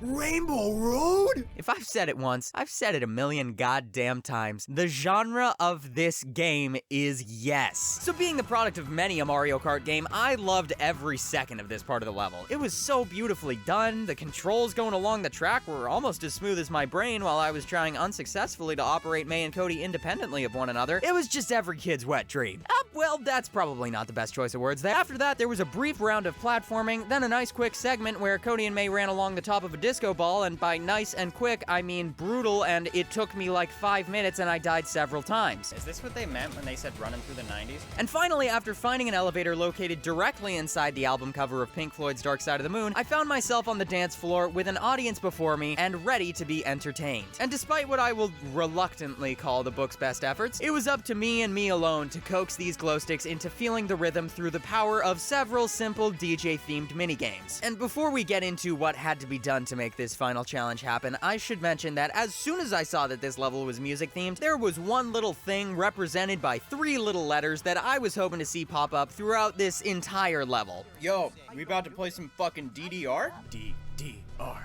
Rainbow Road? If I've said it once, I've said it a million goddamn times. The genre of this game is yes. So being the product of many a Mario Kart game, I loved every second of this part of the level. It was so beautifully done. The controls going along the track were almost as smooth as my brain while I was trying unsuccessfully to operate May and Cody independently of one another. It was just every kid's wet dream. Well, that's probably not the best choice of words there. After that, there was a brief round of platforming, then a nice quick segment where Cody and May ran along the top of a disco ball, and by nice and quick, I mean brutal, and it took me like 5 minutes and I died several times. Is this what they meant when they said running through the 90s? And finally, after finding an elevator located directly inside the album cover of Pink Floyd's Dark Side of the Moon, I found myself on the dance floor with an audience before me and ready to be entertained. And despite what I will reluctantly call the book's best efforts, it was up to me and me alone to coax these glow sticks into feeling the rhythm through the power of several simple DJ-themed minigames. And before we get into what had to be done to make this final challenge happen, I should mention that as soon as I saw that this level was music-themed, there was one little thing represented by 3 little letters that I was hoping to see pop up throughout this entire level. Yo, we about to play some fucking DDR? DDR.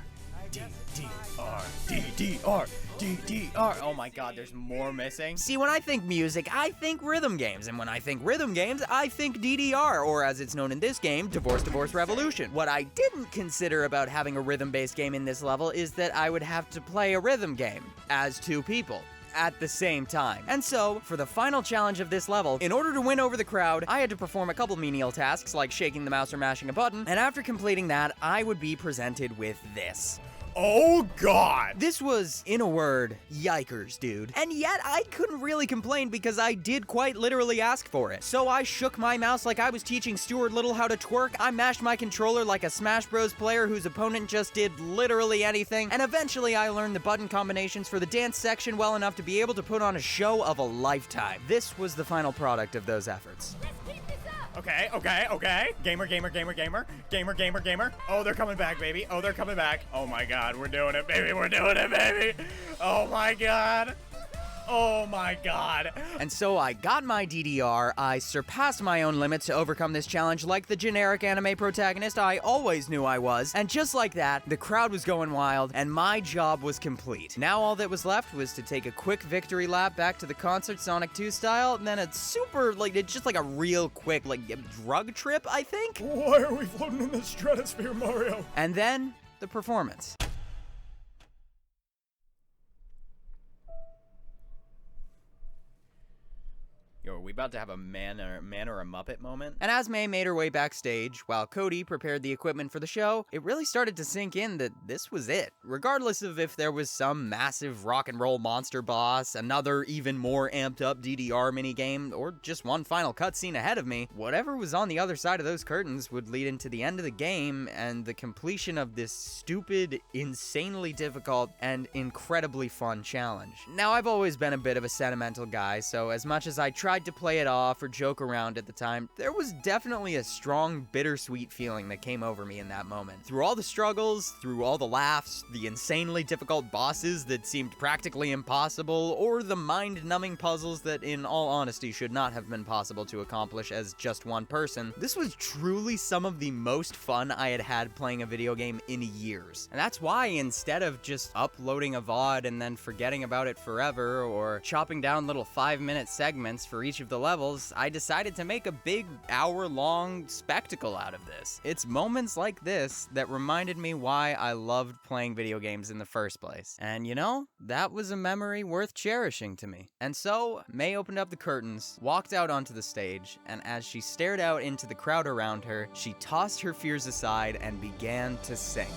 DDR. Oh my god, there's more missing. See, when I think music, I think rhythm games, and when I think rhythm games, I think DDR, or as it's known in this game, Divorce Divorce Revolution. What I didn't consider about having a rhythm-based game in this level is that I would have to play a rhythm game as 2 people at the same time. And so, for the final challenge of this level, in order to win over the crowd, I had to perform a couple menial tasks like shaking the mouse or mashing a button, and after completing that, I would be presented with this. Oh god! This was, in a word, yikers, dude. And yet, I couldn't really complain because I did quite literally ask for it. So I shook my mouse like I was teaching Stuart Little how to twerk, I mashed my controller like a Smash Bros player whose opponent just did literally anything, and eventually I learned the button combinations for the dance section well enough to be able to put on a show of a lifetime. This was the final product of those efforts. Okay. Gamer. Oh, they're coming back, baby. Oh, they're coming back. Oh my god, we're doing it, baby. We're doing it, baby. Oh my god. Oh my god. And so I got my DDR, I surpassed my own limits to overcome this challenge like the generic anime protagonist I always knew I was, and just like that, the crowd was going wild, and my job was complete. Now all that was left was to take a quick victory lap back to the concert Sonic 2 style, and then a super, it's just like a real quick, drug trip, I think? Why are we floating in the stratosphere, Mario? And then, the performance. Yo, are we about to have a man or a Muppet moment? And as May made her way backstage, while Cody prepared the equipment for the show, it really started to sink in that this was it. Regardless of if there was some massive rock and roll monster boss, another even more amped up DDR minigame, or just one final cutscene ahead of me, whatever was on the other side of those curtains would lead into the end of the game and the completion of this stupid, insanely difficult, and incredibly fun challenge. Now, I've always been a bit of a sentimental guy, so as much as I tried to play it off or joke around at the time, there was definitely a strong, bittersweet feeling that came over me in that moment. Through all the struggles, through all the laughs, the insanely difficult bosses that seemed practically impossible, or the mind-numbing puzzles that, in all honesty, should not have been possible to accomplish as just one person, this was truly some of the most fun I had had playing a video game in years. And that's why, instead of just uploading a VOD and then forgetting about it forever, or chopping down little 5-minute segments for each of the levels, I decided to make a big hour-long spectacle out of this. It's moments like this that reminded me why I loved playing video games in the first place. And you know, that was a memory worth cherishing to me. And so, May opened up the curtains, walked out onto the stage, and as she stared out into the crowd around her, she tossed her fears aside and began to sing.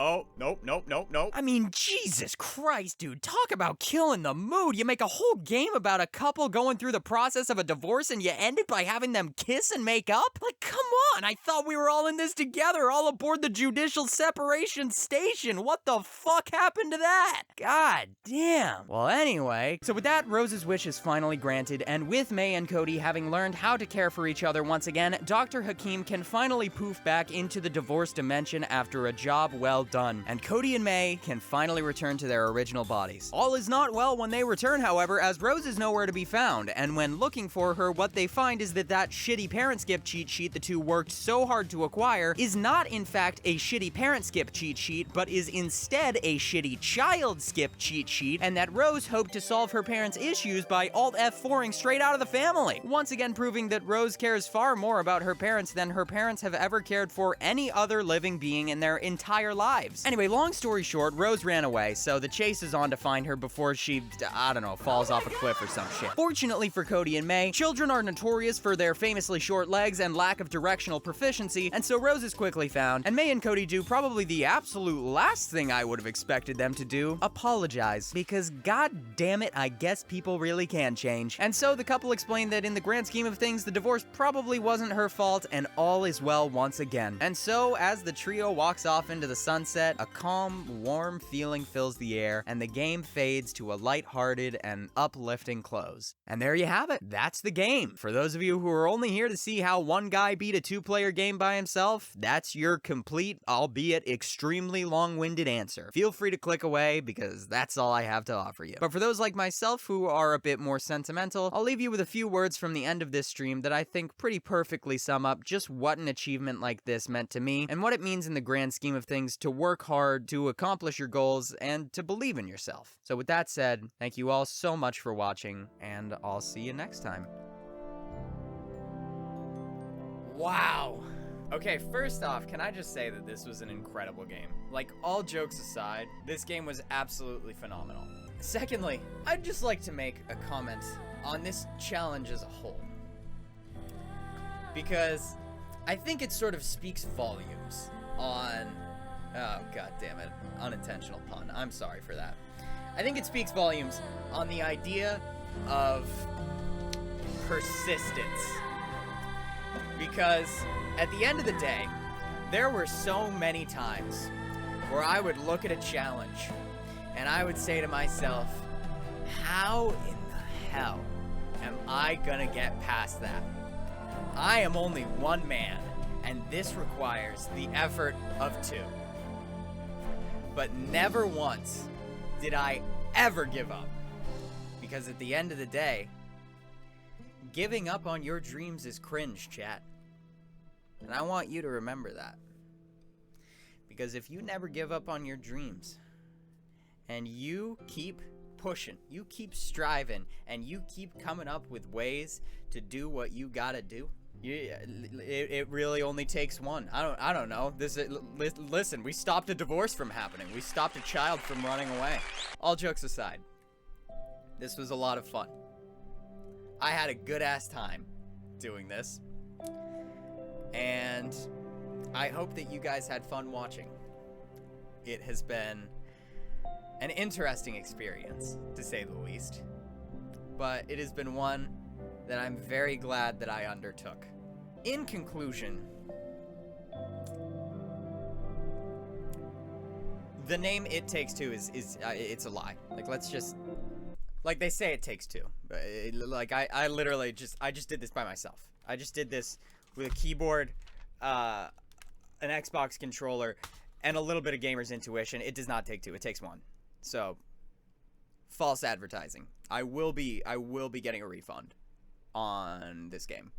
Oh, nope. I mean, Jesus Christ, dude. Talk about killing the mood. You make a whole game about a couple going through the process of a divorce and you end it by having them kiss and make up? Like, come on. I thought we were all in this together, all aboard the judicial separation station. What the fuck happened to that? God damn. Well, anyway, so with that, Rose's wish is finally granted, and with May and Cody having learned how to care for each other once again, Dr. Hakim can finally poof back into the divorce dimension after a job well done, and Cody and May can finally return to their original bodies. All is not well when they return, however, as Rose is nowhere to be found, and when looking for her, what they find is that shitty parent skip cheat sheet the two worked so hard to acquire is not in fact a shitty parent skip cheat sheet, but is instead a shitty child skip cheat sheet, and that Rose hoped to solve her parents' issues by Alt F4ing straight out of the family, once again proving that Rose cares far more about her parents than her parents have ever cared for any other living being in their entire lives. Anyway, long story short, Rose ran away, so the chase is on to find her before she, I don't know, falls off a cliff or some shit. Fortunately for Cody and May, children are notorious for their famously short legs and lack of directional proficiency, and so Rose is quickly found, and May and Cody do probably the absolute last thing I would have expected them to do: apologize. Because god damn it, I guess people really can change. And so the couple explain that in the grand scheme of things, the divorce probably wasn't her fault, and all is well once again. And so, as the trio walks off into the sunset, a calm, warm feeling fills the air, and the game fades to a lighthearted and uplifting close. And there you have it. That's the game. For those of you who are only here to see how one guy beat a two-player game by himself, that's your complete, albeit extremely long-winded answer. Feel free to click away, because that's all I have to offer you. But for those like myself who are a bit more sentimental, I'll leave you with a few words from the end of this stream that I think pretty perfectly sum up just what an achievement like this meant to me, and what it means in the grand scheme of things to work hard, to accomplish your goals, and to believe in yourself. So with that said, thank you all so much for watching, and I'll see you next time. Wow. Okay, first off, can I just say that this was an incredible game? Like, all jokes aside, this game was absolutely phenomenal. Secondly, I'd just like to make a comment on this challenge as a whole, because I think it sort of speaks volumes on, oh god damn it, unintentional pun, I'm sorry for that. I think it speaks volumes on the idea of persistence, because at the end of the day, there were so many times where I would look at a challenge and I would say to myself, how in the hell am I gonna get past that? I am only one man, and this requires the effort of two. But never once did I ever give up, because at the end of the day, giving up on your dreams is cringe, chat. And I want you to remember that. Because if you never give up on your dreams, and you keep pushing, you keep striving, and you keep coming up with ways to do what you gotta do, it really only takes one. I don't know. Listen, we stopped a divorce from happening. We stopped a child from running away. All jokes aside, this was a lot of fun. I had a good-ass time doing this. And I hope that you guys had fun watching. It has been an interesting experience, to say the least. But it has been one that I'm very glad that I undertook. In conclusion, the name It Takes Two is it's a lie. Like, let's just, like they say, it takes two. Like I literally just did this by myself. I just did this with a keyboard, an Xbox controller, and a little bit of gamer's intuition. It does not take 2. It takes 1. So, false advertising. I will be getting a refund on this game.